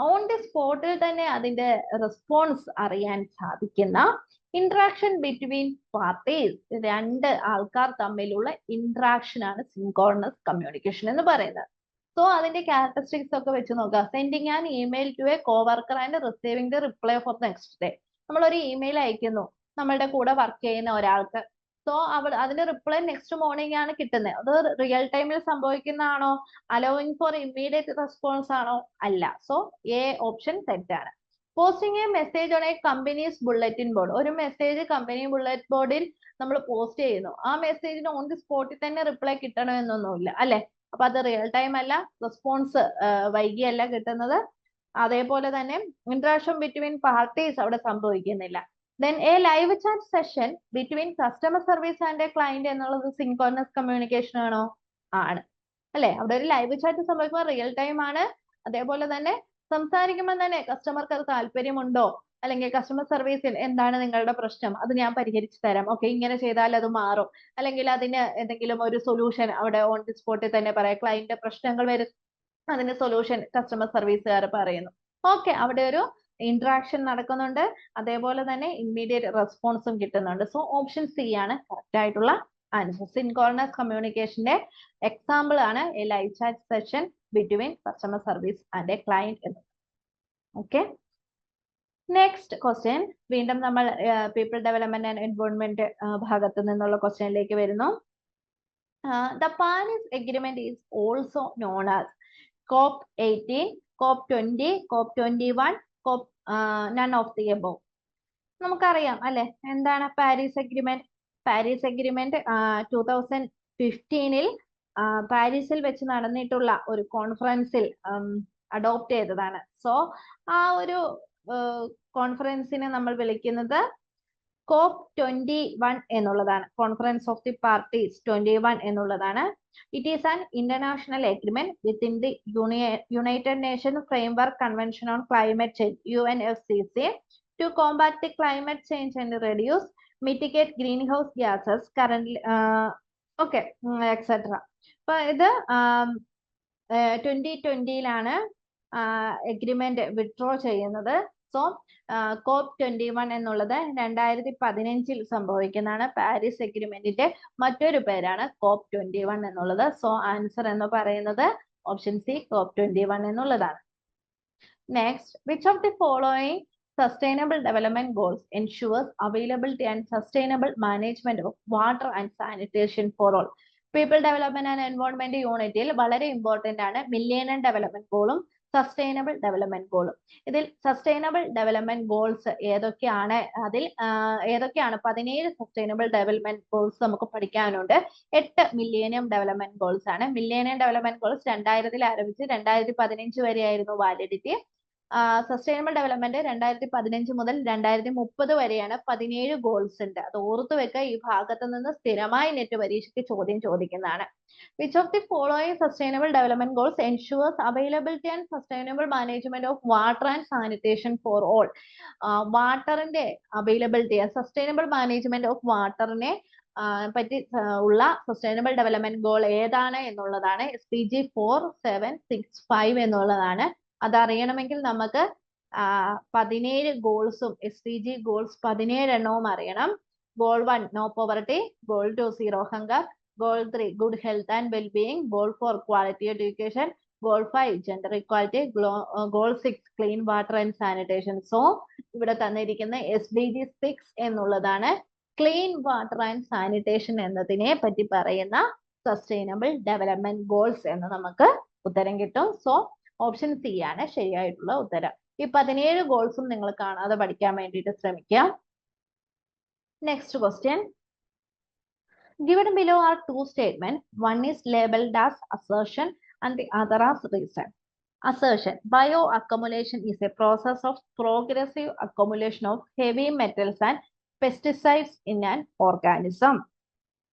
on the സ്പോട്ടിൽ തന്നെ അതിന്റെ റെസ്പോൺസ് അറിയാൻ സാധിക്കുന്ന, ഇന്ററാക്ഷൻ ബിറ്റ്വീൻ പാർട്ടീസ്, രണ്ട് ആൾക്കാർ തമ്മിലുള്ള ഇന്ററാക്ഷൻ ആണ് സിൻക്രോണസ് കമ്മ്യൂണിക്കേഷൻ എന്ന് പറയുന്നത്. സോ അതിന്റെ ക്യാരക്ടറിസ്റ്റിക്സ് ഒക്കെ വെച്ച് നോക്കുക. Sending an email to a coworker and receiving the reply for next day. നമ്മളൊരു ഇമെയിൽ അയക്കുന്നു നമ്മളുടെ കൂടെ വർക്ക് ചെയ്യുന്ന ഒരാൾക്ക്. സോ അതിന്റെ റിപ്ലൈ നെക്സ്റ്റ് മോർണിംഗ് ആണ് കിട്ടുന്നത്. അത് റിയൽ ടൈമിൽ സംഭവിക്കുന്നതാണോ? അലോവിങ് ഫോർ ഇമ്മീഡിയറ്റ് റെസ്പോൺസ് ആണോ? അല്ല. സോ എ ഓപ്ഷൻ തെറ്റാണ്. Posting A message on a company's bulletin board. ഒരു മെസ്സേജ് കമ്പനി ബുള്ളറ്റ് ബോർഡിൽ നമ്മൾ പോസ്റ്റ് ചെയ്യുന്നു. ആ മെസ്സേജിന് ഓൺ ദി സ്പോട്ടിൽ തന്നെ റിപ്ലൈ കിട്ടണമെന്നൊന്നുമില്ല അല്ലെ. അപ്പൊ അത് റിയൽ ടൈം അല്ല, റെസ്പോൺസ് വൈകിയല്ല കിട്ടുന്നത്. അതേപോലെ തന്നെ ഇന്ററാക്ഷൻ ബിറ്റ്വീൻ പാർട്ടീസ് അവിടെ സംഭവിക്കുന്നില്ല. Then a live chat session between customer service and a client എന്നുള്ളത് സിൻക്രോണസ് കമ്മ്യൂണിക്കേഷൻ ആണോ? ആണ് അല്ലെ. അവിടെ ഒരു ലൈവ് ചാറ്റ് സംഭവിക്കുമ്പോൾ റിയൽ ടൈം ആണ്. അതേപോലെ തന്നെ സംസാരിക്കുമ്പോൾ തന്നെ കസ്റ്റമർക്ക് അത് താല്പര്യമുണ്ടോ, അല്ലെങ്കിൽ കസ്റ്റമർ സർവീസിൽ എന്താണ് നിങ്ങളുടെ പ്രശ്നം, അത് ഞാൻ പരിഹരിച്ചു തരാം, ഓക്കെ ഇങ്ങനെ ചെയ്താൽ അത് മാറും, അല്ലെങ്കിൽ അതിന് എന്തെങ്കിലും ഒരു സൊല്യൂഷൻ അവിടെ ഓൺ ദി സ്പോട്ടിൽ തന്നെ പറയാം. ക്ലയന്റ് പ്രശ്നങ്ങൾ വരും, അതിന് സൊല്യൂഷൻ കസ്റ്റമർ സർവീസുകാർ പറയുന്നു. ഓക്കെ, അവിടെ ഒരു ഇന്ററാക്ഷൻ നടക്കുന്നുണ്ട്, അതേപോലെ തന്നെ ഇമ്മീഡിയറ്റ് റെസ്പോൺസും കിട്ടുന്നുണ്ട്. സോ ഓപ്ഷൻ സി ആണ് കറക്റ്റ് ആയിട്ടുള്ള ആൻസർ. സിൻക്രോണസ് കമ്മ്യൂണിക്കേഷന്റെ എക്സാമ്പിൾ ആണ് A live chat session between customer service and A client എന്ന്. ഓക്കെ, നെക്സ്റ്റ് ക്വസ്റ്റ്യൻ വീണ്ടും നമ്മൾ പീപ്പിൾ ഡെവലപ്മെന്റ് ആൻഡ് എൻവയോൺമെന്റ് ഭാഗത്ത് നിന്നുള്ള ക്വസ്റ്റ്യനിലേക്ക് വരുന്നു. The Paris agreement is also known as COP18, COP20, COP21, COP none of the above. നമുക്കറിയാം അല്ലെ എന്താണ് പാരീസ് എഗ്രിമെന്റ്? പാരീസ് എഗ്രിമെന്റ് 2015 പാരീസിൽ വെച്ച് നടന്നിട്ടുള്ള ഒരു കോൺഫറൻസിൽ അഡോപ്റ്റ് ചെയ്തതാണ്. സോ ആ ഒരു കോൺഫറൻസിനെ നമ്മൾ വിളിക്കുന്നത് COP21 എന്നുള്ളതാണ്. കോൺഫറൻസ് ഓഫ് ദി പാർട്ടീസ് 21 എന്നുള്ളതാണ്. It is an international agreement within the United Nations Framework Convention on Climate Change (UNFCCC) to combat the climate change and reduce, mitigate greenhouse gases currently, etc. അപ്പൊ ഇത് 2020-ലാണ് agreement withdraw ചെയ്യുന്നത്. So COP21 എന്നുള്ളത് 2015 സംഭവിക്കുന്നതാണ്. Paris എഗ്രിമെന്റിന്റെ മറ്റൊരു പേരാണ് COP21 എന്നുള്ളത്. So answer എന്ന് പറയുന്നത് ഓപ്ഷൻ സി COP21 എന്നുള്ളതാണ്. Next, which of the following sustainable development goals ensures availability and sustainable management of water and sanitation for all? People development and environment യൂണിറ്റിൽ വളരെ ഇമ്പോർട്ടന്റ് ആണ് millennium development ഗോളും sustainable development ഗോളും. ഇതിൽ sustainable development goals ഏതൊക്കെയാണ്? അതിൽ ഏതൊക്കെയാണ്? 17 sustainable development goals നമുക്ക് പഠിക്കാനുണ്ട്. 8 മില്ലേനിയം ഡെവലപ്മെന്റ് ഗോൾസ് ആണ്. മില്ലേനിയം ഡെവലപ്മെന്റ് ഗോൾസ് 2000 ആരംഭിച്ച് 2015 വരെയായിരുന്നു വാലിഡിറ്റി. സസ്റ്റൈനബിൾ ഡെവലപ്മെന്റ് 2015 മുതൽ 2030 വരെയാണ്. 17 ഗോൾസ് ഉണ്ട്. അത് ഓർത്തു വെക്കുക. ഈ ഭാഗത്ത് നിന്ന് സ്ഥിരമായി നെറ്റ് പരീക്ഷയ്ക്ക് ചോദ്യം ചോദിക്കുന്നതാണ്. Which of the following sustainable development goals ensures availability and sustainable management of water and sanitation for all? വാട്ടറിന്റെ അവൈലബിലിറ്റി, സസ്റ്റൈനബിൾ മാനേജ്മെന്റ് ഓഫ് വാട്ടറിനെ പറ്റി ഉള്ള സസ്റ്റൈനബിൾ ഡെവലപ്മെന്റ് ഗോൾ ഏതാണ് എന്നുള്ളതാണ്. SDG 4765 എന്നുള്ളതാണ്. അതറിയണമെങ്കിൽ നമുക്ക് 17 ഗോൾസും SDG ഗോൾസ് 17 എണ്ണവും അറിയണം. Goal 1 no poverty, goal 2 zero hunger, goal 3 good health and wellbeing, goal 4 quality education, goal 5 gender equality, goal 6 clean water and sanitation. So ഇവിടെ തന്നിരിക്കുന്ന SDG 6 എന്നുള്ളതാണ് ക്ലീൻ വാട്ടർ ആൻഡ് സാനിറ്റേഷൻ എന്നതിനെ പറ്റി പറയുന്ന സസ്റ്റൈനബിൾ ഡെവലപ്മെന്റ് ഗോൾസ് എന്ന് നമുക്ക് ഉത്തരം കിട്ടും. സോ ഓപ്ഷൻ സി ആണ് ശരിയായിട്ടുള്ള ഉത്തരം. ഈ 17 ഗോൾസും നിങ്ങൾ കാണാതെ പഠിക്കാൻ വേണ്ടിയിട്ട് ശ്രമിക്കുക. Next question. Given below are two statements. One is labeled as assertion and the other as reason. Assertion: bioaccumulation is a process of progressive accumulation of heavy metals and pesticides in an organism.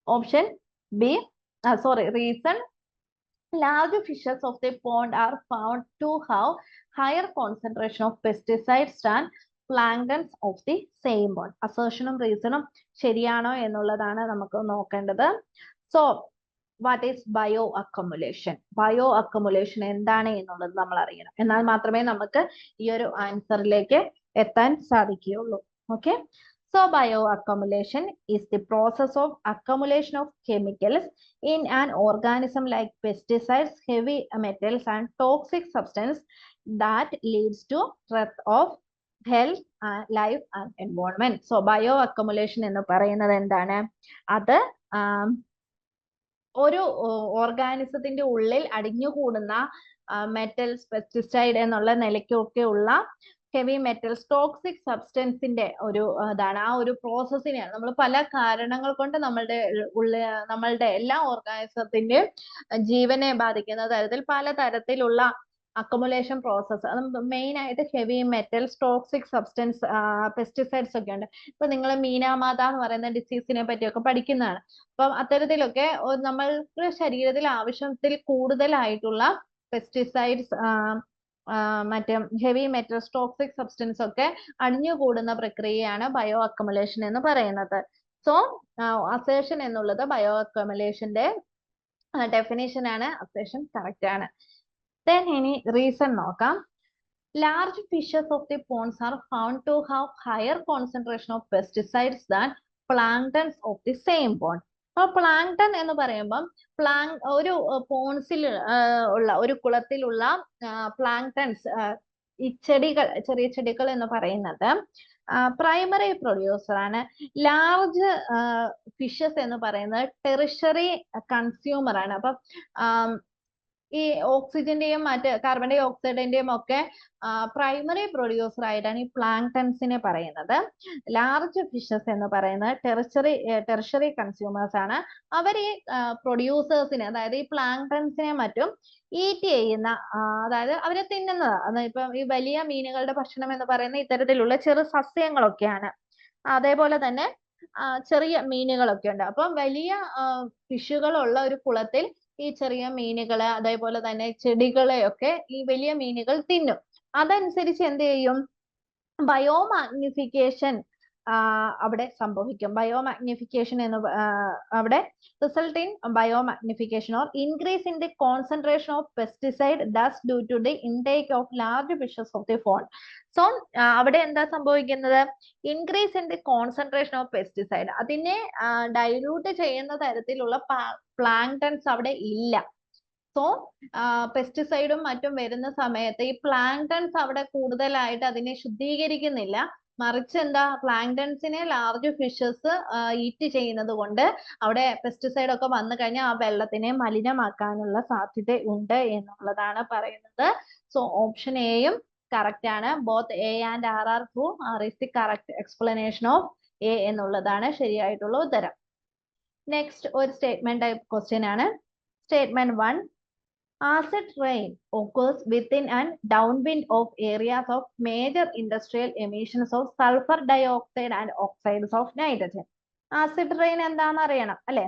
Option B. Reason: large fishes of the pond are found to have higher concentration of pesticides than planktons of the same pond. അസേർഷനും റീസണും ശരിയാണോ എന്നുള്ളതാണ് നമുക്ക് നോക്കേണ്ടത്. So what is bioaccumulation? Bioaccumulation എന്താണ് എന്നുള്ളത് നമ്മൾ അറിയണം. എന്നാൽ മാത്രമേ നമുക്ക് ഈ ഒരു ആൻസറിലേക്ക് എത്താൻ സാധിക്കുകയുള്ളൂ. Okay, so bioaccumulation is the process of accumulation of chemicals in an organism like pesticides, heavy metals and toxic substance that leads to threat of health, life and environment. So bioaccumulation എന്ന് പറയുന്നത് എന്താണ്? അത് ഒരു ഓർഗാനിസത്തിന്റെ ഉള്ളിൽ അടിഞ്ഞുകൂടുന്ന metals, pesticide എന്നുള്ള നിലയ്ക്കൊക്കെ ഉള്ള heavy metals, toxic സബ്സ്റ്റൻസിന്റെ ഒരു ഇതാണ്. ആ ഒരു പ്രോസസ്സിനെയാണ് നമ്മൾ പല കാരണങ്ങൾ കൊണ്ട് നമ്മളുടെ എല്ലാ ഓർഗാനിസത്തിന്റെ ജീവനെ ബാധിക്കുന്ന തരത്തിൽ പലതരത്തിലുള്ള അക്കമുലേഷൻ പ്രോസസ്. അത് മെയിൻ ആയിട്ട് heavy metals, toxic substance, pesticides ഒക്കെ ഉണ്ട്. ഇപ്പൊ നിങ്ങൾ മീനാമാത എന്ന് പറയുന്ന ഡിസീസിനെ പറ്റിയൊക്കെ പഠിക്കുന്നതാണ്. അപ്പം അത്തരത്തിലൊക്കെ നമ്മൾക്ക് ശരീരത്തിൽ ആവശ്യത്തിൽ കൂടുതലായിട്ടുള്ള പെസ്റ്റിസൈഡ്സ്, മറ്റേ ഹെവി മെറ്റൽസ്, ടോക്സിക് സബ്സ്റ്റൻസ് ഒക്കെ അടിഞ്ഞുകൂടുന്ന പ്രക്രിയയാണ് ബയോ അക്കമുലേഷൻ എന്ന് പറയുന്നത്. സോ അസേഷൻ എന്നുള്ളത് ബയോ അക്കമുലേഷന്റെ ഡെഫിനേഷൻ ആണ്. അസേഷൻ കറക്റ്റ് ആണ്. ദെൻ ഇനി റീസൺ നോക്കാം. Large fishes of the ponds are found to have higher concentration of pesticides than planktons of the same pond. അപ്പോൾ പ്ലാങ്ടൺ എന്ന് പറയുമ്പം ഒരു പോൺസിൽ ഉള്ള ഒരു കുളത്തിലുള്ള പ്ലാങ്ടൺസ് ഈ ചെടികൾ, ചെറിയ ചെടികൾ എന്ന് പറയുന്നത് പ്രൈമറി പ്രൊഡ്യൂസർ ആണ്. ലാർജ് ഫിഷസ് എന്ന് പറയുന്നത് ടെറിഷറി കൺസ്യൂമർ ആണ്. അപ്പം ഈ ഓക്സിജന്റെയും മറ്റ് കാർബൺ ഡൈ ഓക്സൈഡിന്റെയും ഒക്കെ പ്രൈമറി പ്രൊഡ്യൂസർ ആയിട്ടാണ് ഈ പ്ലാങ്ടൺസിനെ പറയുന്നത്. ലാർജ് ഫിഷസ് എന്ന് പറയുന്നത് ടെറിഷറി കൺസ്യൂമേഴ്സ് ആണ്. അവർ ഈ പ്രൊഡ്യൂസേഴ്സിനെ, അതായത് ഈ പ്ലാങ്ടൺസിനെ മറ്റും ഈറ്റ് ചെയ്യുന്ന, അതായത് അവരെ തിന്നുന്നത്. ഇപ്പം ഈ വലിയ മീനുകളുടെ ഭക്ഷണം എന്ന് പറയുന്ന ഇത്തരത്തിലുള്ള ചെറു സസ്യങ്ങളൊക്കെയാണ്. അതേപോലെ തന്നെ ചെറിയ മീനുകളൊക്കെ ഉണ്ട്. അപ്പം വലിയ ഫിഷുകളുള്ള ഒരു കുളത്തിൽ ഈ ചെറിയ മീനുകള്, അതേപോലെ തന്നെ ചെടികളെയൊക്കെ ഈ വലിയ മീനുകൾ തിന്നും. അതനുസരിച്ച് എന്ത് ചെയ്യും? ബയോമാഗ്നിഫിക്കേഷൻ അവിടെ സംഭവിക്കും. ബയോമാഗ്നിഫിക്കേഷൻ എന്ന് അവിടെ result in biomagnification or increase in the concentration of pesticide thus due to the intake of large fishes of the pond. So അവിടെ എന്താ സംഭവിക്കുന്നത്? Increase in the concentration of pesticide, അതിനെ ഡൈല്യൂട്ട് ചെയ്യുന്ന തരത്തിലുള്ള പ്ലാങ്ടൺസ് അവിടെ ഇല്ല. സോ പെസ്റ്റിസൈഡും മറ്റും വരുന്ന സമയത്ത് ഈ പ്ലാങ്ടൺസ് അവിടെ കൂടുതലായിട്ട് അതിനെ ശുദ്ധീകരിക്കുന്നില്ല. മറിച്ച് എന്താ, പ്ലാങ്ടൺസിനെ ലാർജ് ഫിഷസ് ഈറ്റ് ചെയ്യുന്നത് കൊണ്ട് അവിടെ പെസ്റ്റിസൈഡ് ഒക്കെ വന്നു കഴിഞ്ഞാൽ ആ വെള്ളത്തിനെ മലിനമാക്കാനുള്ള സാധ്യത ഉണ്ട് എന്നുള്ളതാണ് പറയുന്നത്. സോ ഓപ്ഷൻ എയും കറക്റ്റ് ആണ്. Both A and R are true. R is the correct explanation of A എന്നുള്ളതാണ് ശരിയായിട്ടുള്ള ഉത്തരം. നെക്സ്റ്റ് ഒരു സ്റ്റേറ്റ്മെന്റ് ടൈപ്പ് ക്വസ്റ്റ്യൻ ആണ്. Statement 1. Acid rain occurs within and downwind of areas of major industrial emissions of sulfur dioxide and oxides of nitrogen. Acid rain എന്താണെന്ന് അറിയണം അല്ലെ?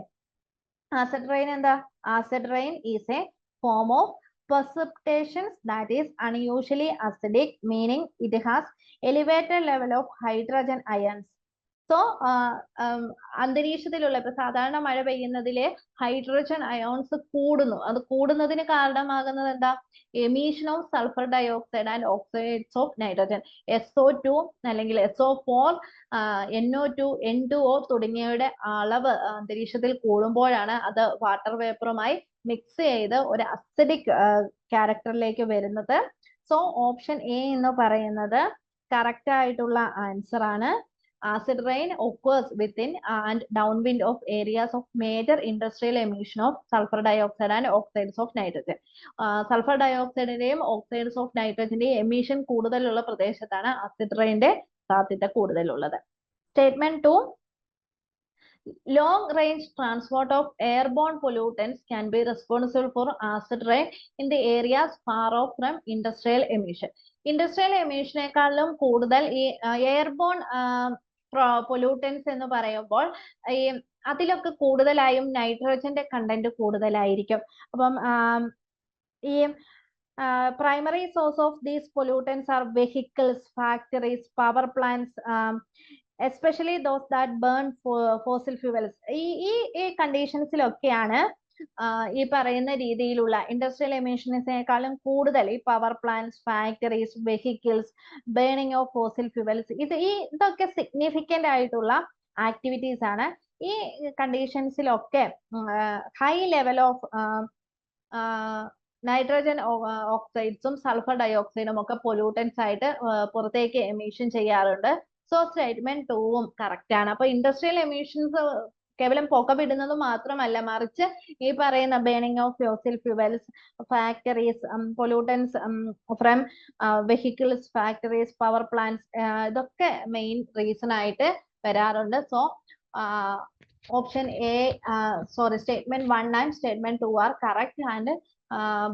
Acid rain എന്താ? Acid rain is a form of precipitation that is unusually acidic, meaning it has elevated level of hydrogen ions. So അന്തരീക്ഷത്തിലുള്ള ഇപ്പൊ സാധാരണ മഴ പെയ്യുന്നതിലെ hydrogen ions കൂടുന്നു. അത് കൂടുന്നതിന് കാരണമാകുന്നത് എന്താ? Emission of sulphur dioxide and oxides of nitrogen, SO2 അല്ലെങ്കിൽ SO4, NO2, N2O തുടങ്ങിയവയുടെ അളവ് അന്തരീക്ഷത്തിൽ കൂടുമ്പോഴാണ് അത് വാട്ടർ വേപ്പറുമായി മിക്സ് ചെയ്ത് ഒരു അസിഡിക് ക്യാരക്ടറിലേക്ക് വരുന്നത്. സോ ഓപ്ഷൻ എ എന്ന് പറയുന്നത് കറക്റ്റ് ആയിട്ടുള്ള ആൻസർ ആണ്. Acid rain occurs within and downwind of areas of major industrial emission of sulfur dioxide and oxides of nitrogen. Sulfur dioxide ന്റെയും oxides of nitrogen ന്റെയും emission കൂടുതലുള്ള പ്രദേശത്താണ് acid റെയിന്റെ സാധ്യത കൂടുതലുള്ളത്. Statement 2. Long range transport of airborne pollutants can be responsible for acid rain in the areas far off from industrial emission. Industrial എമിഷനേക്കാളും കൂടുതൽ ഈ airborne pollutants എന്ന് പറയുമ്പോൾ ഈ അതിലൊക്കെ കൂടുതലായും നൈട്രജന്റെ കണ്ടന്റ് കൂടുതലായിരിക്കും. അപ്പം ഈ primary source of these pollutants are vehicles, factories, power plants, especially those that burn fossil fuels. ഈ കണ്ടീഷൻസിലൊക്കെയാണ് ഈ പറയുന്ന രീതിയിലുള്ള ഇൻഡസ്ട്രിയൽ എമിഷൻസിനേക്കാളും കൂടുതൽ ഈ power plants, factories, vehicles, burning of fossil fuels, ഇതൊക്കെ സിഗ്നിഫിക്കന്റ് ആയിട്ടുള്ള ആക്ടിവിറ്റീസ് ആണ്. ഈ കണ്ടീഷൻസിലൊക്കെ ഹൈ ലെവൽ ഓഫ് നൈട്രജൻ ഓക്സൈഡ്സും സൾഫർ ഡയോക്സൈഡും ഒക്കെ പൊല്യൂട്ടൻസ് ആയിട്ട് പുറത്തേക്ക് എമിഷൻ ചെയ്യാറുണ്ട്. സോ സ്റ്റേറ്റ്മെന്റ് 2ഉം കറക്റ്റ് ആണ്. അപ്പൊ ഇൻഡസ്ട്രിയൽ എമിഷൻസ് കേവലം പുക വിടുന്നത് മാത്രമല്ല, മറിച്ച് ഈ പറയുന്ന burning of fossil fuels, factories, pollutants from vehicles, factories, power plants, ഇതൊക്കെ മെയിൻ റീസൺ ആയിട്ട് വരാറുണ്ട്. So option A, statement 1 and statement 2 are correct and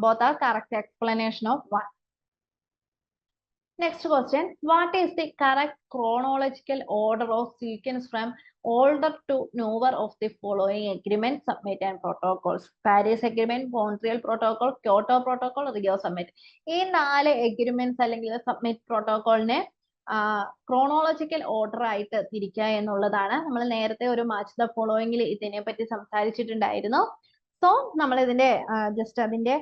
both are correct explanation of 1. Next question. What is the correct chronological order of sequence from older to newer of the following agreements, summit and protocols? Paris Agreement, Montreal Protocol, Kyoto Protocol, Rio Summit. ഈ 4 agreements അല്ലെങ്കിൽ submit പ്രോട്ടോകോളിനെ chronological order ആയിട്ട് തിരിക്കുക എന്നുള്ളതാണ്. നമ്മൾ നേരത്തെ ഒരു match the ഫോളോയിങ്ങിൽ ഇതിനെ പറ്റി സംസാരിച്ചിട്ടുണ്ടായിരുന്നു. സോ നമ്മൾ ഇതിന്റെ ജസ്റ്റ് അതിന്റെ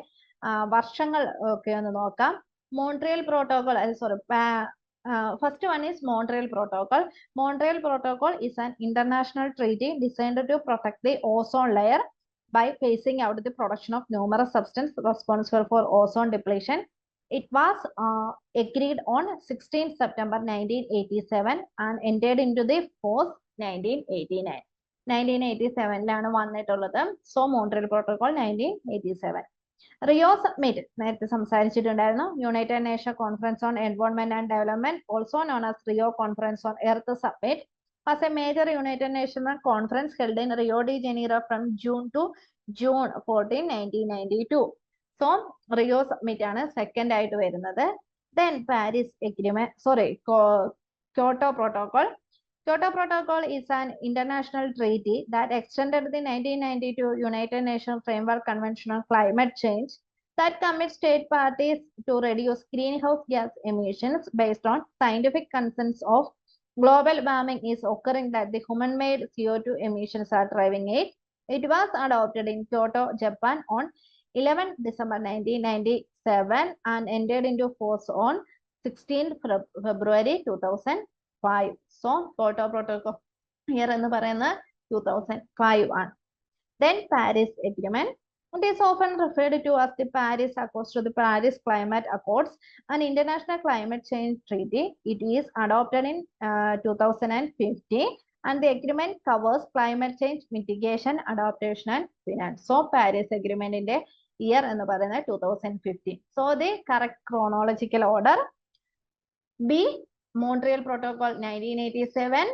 വർഷങ്ങൾ ഒക്കെ ഒന്ന് നോക്കാം. Montreal Protocol, sorry, first one is Montreal Protocol. Montreal Protocol is an international treaty designed to protect the ozone layer by phasing out the production of numerous substances responsible for ozone depletion. It was agreed on 16 September 1987 and entered into the force 1989. 1987-ലാണ് വന്നിട്ടുള്ളത്. So Montreal Protocol 1987. Rio submit നേരത്തെ സംസാരിച്ചിട്ടുണ്ടായിരുന്നു. United nation conference on environment and development, also known as Rio conference on earth submit, was a major United Nations conference held in Rio de Janeiro from June to June 14, 1992. So Rio submit ആണ് second ആയിട്ട് വരുന്നത്. Then Paris Agreement, sorry, Kyoto Protocol. Kyoto Protocol is an international treaty that extended the 1992 United Nations Framework Convention on Climate Change that commits state parties to reduce greenhouse gas emissions based on scientific consensus of global warming is occurring, that the human-made CO2 emissions are driving it. It was adopted in Kyoto, Japan on 11 December 1997 and entered into force on 16 February 2005. So Kyoto Protocol here എന്ന് പറയുന്നത് 2005 ആണ്. Then Paris Agreement. It is often referred to as the Paris Accords to the Paris Climate Accords, an international climate change treaty. It is adopted in 2050 and the agreement covers climate change mitigation, adaptation and finance. So Paris Agreement in the year എന്ന് പറയുന്നത് 2050. So the correct chronological order: B. Montreal Protocol 1987,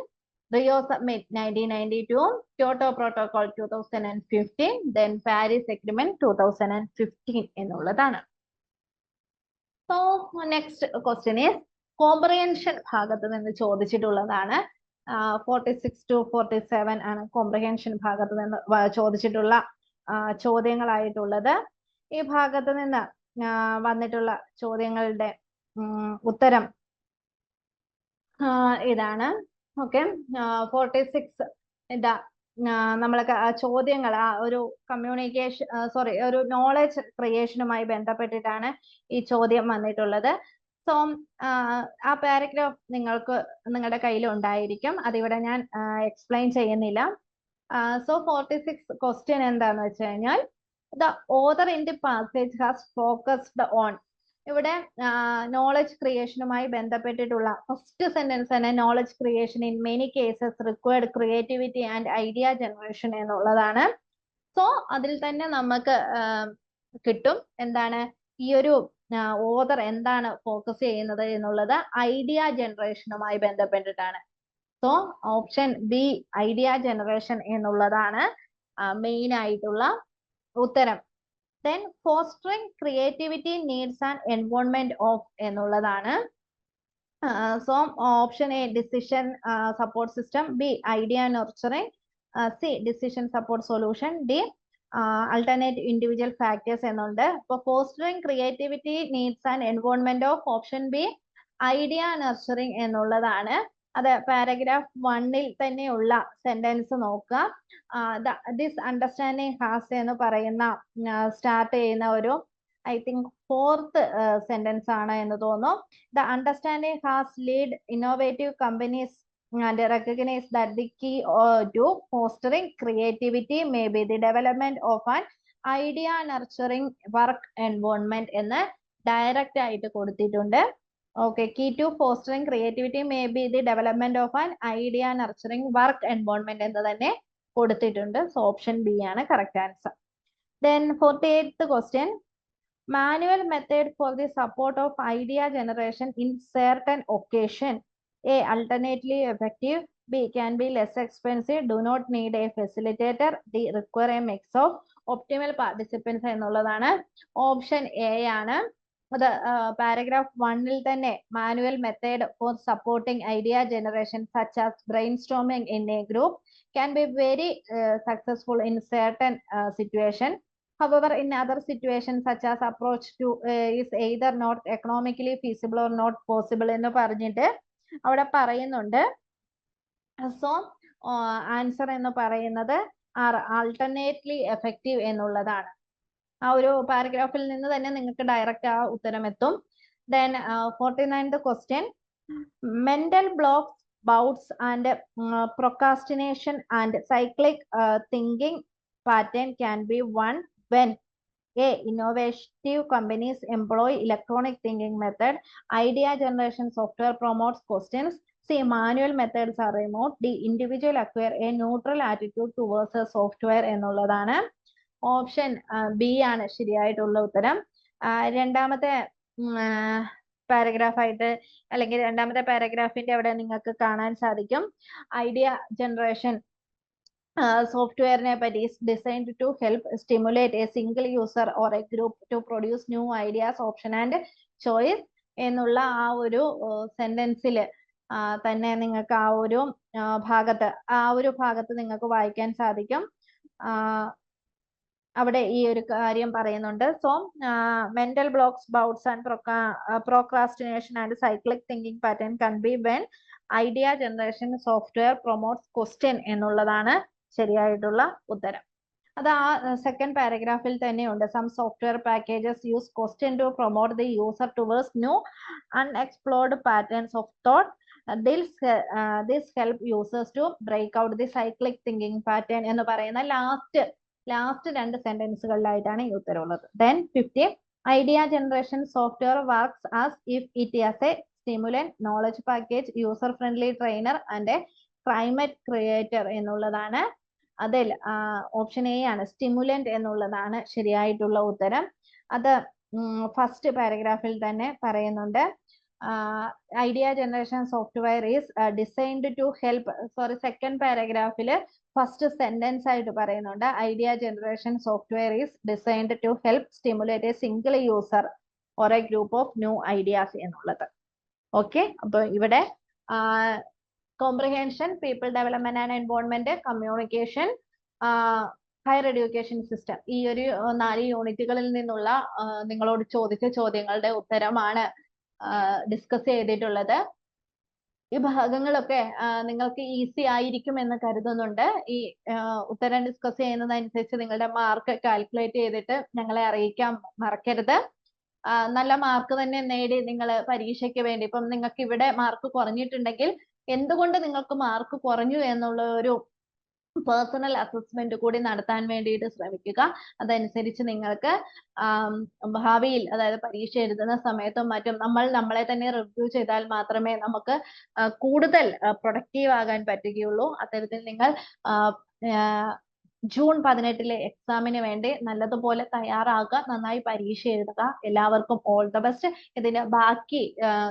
Rio Summit 1992, Kyoto Protocol 2015, then Paris Agreement 2015 എന്നുള്ളതാണ്. So next question is comprehension ഭാഗത്ത് നിന്ന് ചോദിച്ചിട്ടുള്ളതാണ്. 46 to 47 ആണ് comprehension ഭാഗത്ത് നിന്ന് ചോദിച്ചിട്ടുള്ള ചോദ്യങ്ങളായിട്ടുള്ളത്. ഈ ഭാഗത്ത് നിന്ന് വന്നിട്ടുള്ള ചോദ്യങ്ങളുടെ ഉത്തരം ഇതാണ്. ഓക്കെ, 46 എന്താ നമ്മളെ ചോദ്യങ്ങൾ ആ ഒരു കമ്മ്യൂണിക്കേഷൻ ഒരു നോളജ് ക്രിയേഷനുമായി ബന്ധപ്പെട്ടിട്ടാണ് ഈ ചോദ്യം വന്നിട്ടുള്ളത്. സോ ആ പാരഗ്രാഫ് നിങ്ങൾക്ക് നിങ്ങളുടെ കയ്യിൽ ഉണ്ടായിരിക്കും, അതിവിടെ ഞാൻ എക്സ്പ്ലെയിൻ ചെയ്യുന്നില്ല. സോ 46 ക്വസ്റ്റ്യൻ എന്താന്ന് വെച്ച് കഴിഞ്ഞാൽ, the author in the passage has focused on, ഇവിടെ നോളജ് ക്രിയേഷനുമായി ബന്ധപ്പെട്ടിട്ടുള്ള ഫസ്റ്റ് സെന്റൻസ് തന്നെ knowledge creation in many cases required creativity and idea generation എന്നുള്ളതാണ്. സോ അതിൽ തന്നെ നമുക്ക് കിട്ടും എന്താണ് ഈ ഒരു ഓതർ എന്താണ് ഫോക്കസ് ചെയ്യുന്നത് എന്നുള്ളത് ഐഡിയ ജനറേഷനുമായി ബന്ധപ്പെട്ടിട്ടാണ്. So option B idea generation എന്നുള്ളതാണ് മെയിൻ ആയിട്ടുള്ള ഉത്തരം. Then fostering creativity needs an environment of എന്നുള്ളതാണ്. So option A decision support system, B idea nurturing, C decision support solution, D alternate individual factors എന്നുണ്ട്. അപ്പോൾ fostering creativity needs an environment of option B idea nurturing എന്നുള്ളതാണ്. അത് paragraph 1-ൽ തന്നെയുള്ള sentence നോക്കുക. This understanding has എന്ന് പറയുന്ന start ചെയ്യുന്ന ഒരു ഐ തിങ്ക് 4th സെന്റൻസ് ആണ് എന്ന് തോന്നുന്നു. The understanding has lead innovative companies and recognize that the key to fostering creativity may be the development of an idea nurturing work environment എന്ന് direct ആയിട്ട് കൊടുത്തിട്ടുണ്ട്. Okay, key to fostering creativity may be the development of an idea nurturing work environment എന്ന് തന്നെ കൊടുത്തിട്ടുണ്ട്. So option B ആണ് correct answer. Then 48th question, manual method for the support of idea generation in certain occasion. A alternately effective, B can be less expensive, do not need a facilitator, D require a mix of optimal participants എന്നുള്ളതാണ്. Option A ആണ്. അത് paragraph 1-ൽ തന്നെ manual method for supporting idea generation such as brainstorming in a group can be very successful in certain situation. However, in other situations such as approach to is either not economically feasible or not possible എന്ന് പറഞ്ഞിട്ട് അവിടെ പറയുന്നുണ്ട്. So answer എന്ന് പറയുന്നത് alternately effective എന്നുള്ളതാണ്. ആ ഒരു പാരഗ്രാഫിൽ നിന്ന് തന്നെ നിങ്ങൾക്ക് ഡയറക്റ്റ് ആ ഉത്തരം എത്തും. Then 49th question, mental blocks, bouts and procrastination and cyclic thinking pattern can be won when A. Innovative companies employ electronic thinking method. Idea generation software promotes questions. C. Manual methods are removed. D. Individual acquire a neutral attitude towards a software എന്നുള്ളതാണ്. Option B ആണ് ശരിയായിട്ടുള്ള ഉത്തരം. രണ്ടാമത്തെ പാരഗ്രാഫായിട്ട് അല്ലെങ്കിൽ രണ്ടാമത്തെ പാരഗ്രാഫിന്റെ അവിടെ നിങ്ങൾക്ക് കാണാൻ സാധിക്കും ഐഡിയ ജനറേഷൻ software പറ്റി is designed to help stimulate a single user or a group to produce new ideas, option and choice എന്നുള്ള ആ ഒരു സെന്റൻസിൽ തന്നെ നിങ്ങൾക്ക് ആ ഒരു ഭാഗത്ത് നിങ്ങൾക്ക് വായിക്കാൻ സാധിക്കും. അവിടെ ഈ ഒരു കാര്യം പറയുന്നുണ്ട്. So mental blocks, bouts and procrastination and cyclic thinking pattern can be when idea generation software promotes question എന്നുള്ളതാണ് ശരിയായിട്ടുള്ള ഉത്തരം. അത് ആ സെക്കൻഡ് പാരഗ്രാഫിൽ തന്നെയുണ്ട്. Some software packages use question to promote the user towards new unexplored patterns of thought. This help users to break out the cyclic thinking pattern എന്ന് പറയുന്ന last രണ്ട് സെന്റൻസുകളിലായിട്ടാണ് ഈ ഉത്തരവുള്ളത്. Then 50, idea generation software works as if it is a stimulant, knowledge package, user friendly trainer and a climate creator എന്നുള്ളതാണ്. അതിൽ option A ആണ്, stimulant എന്നുള്ളതാണ് ശരിയായിട്ടുള്ള ഉത്തരം. അത് ഫസ്റ്റ് പാരഗ്രാഫിൽ തന്നെ പറയുന്നുണ്ട്. Idea generation software is designed to help, second പാരഗ്രാഫിൽ ഫസ്റ്റ് സെന്റൻസ് ആയിട്ട് പറയുന്നുണ്ട് idea generation software is designed to help stimulate a single user or a group of new ideas എന്നുള്ളത്. ഓക്കെ, അപ്പോൾ ഇവിടെ comprehension, people development and environment, communication, higher education system, ഈ ഒരു 4 യൂണിറ്റുകളിൽ നിന്നുള്ള നിങ്ങളോട് ചോദിച്ച ചോദ്യങ്ങളുടെ ഉത്തരമാണ് ഡിസ്കസ് ചെയ്തിട്ടുള്ളത്. ഈ ഭാഗങ്ങളൊക്കെ നിങ്ങൾക്ക് ഈസി ആയിരിക്കും എന്ന് കരുതുന്നുണ്ട്. ഈ ഉത്തരം ഡിസ്കസ് ചെയ്യുന്നതനുസരിച്ച് നിങ്ങളുടെ മാർക്ക് കാൽക്കുലേറ്റ് ചെയ്തിട്ട് ഞങ്ങളെ അറിയിക്കാൻ മറക്കരുത്. നല്ല മാർക്ക് തന്നെ നേടി നിങ്ങൾ പരീക്ഷയ്ക്ക് വേണ്ടി, ഇപ്പം നിങ്ങൾക്ക് ഇവിടെ മാർക്ക് കുറഞ്ഞിട്ടുണ്ടെങ്കിൽ എന്തുകൊണ്ട് നിങ്ങൾക്ക് മാർക്ക് കുറഞ്ഞു എന്നുള്ള ഒരു പേഴ്സണൽ അസസ്മെന്റ് കൂടി നടത്താൻ വേണ്ടിയിട്ട് ശ്രമിക്കുക. അതനുസരിച്ച് നിങ്ങൾക്ക് ഭാവിയിൽ, അതായത് പരീക്ഷ എഴുതുന്ന സമയത്തും മറ്റും നമ്മളെ തന്നെ റിവ്യൂ ചെയ്താൽ മാത്രമേ നമുക്ക് കൂടുതൽ പ്രൊഡക്റ്റീവ് ആകാൻ പറ്റുകയുള്ളൂ. അത്തരത്തിൽ നിങ്ങൾ ജൂൺ 18 എക്സാമിന് വേണ്ടി നല്ലതുപോലെ തയ്യാറാകുക, നന്നായി പരീക്ഷ എഴുതുക. എല്ലാവർക്കും ഓൾ ദ ബെസ്റ്റ്. ഇതിന്റെ ബാക്കി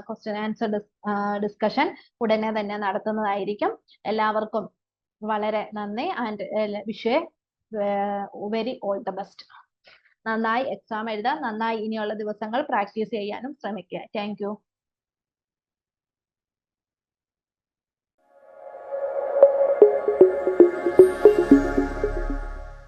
ക്വസ്റ്റ്യൻ ആൻസർ ഡിസ്കഷൻ ഉടനെ തന്നെ നടത്തുന്നതായിരിക്കും. എല്ലാവർക്കും വളരെ നന്ദി and wish very all the best. നന്നായി എക്സാം എഴുതാം, നന്നായി ഇനിയുള്ള ദിവസങ്ങൾ പ്രാക്ടീസ് ചെയ്യാനും ശ്രമിക്കുക. Thank you.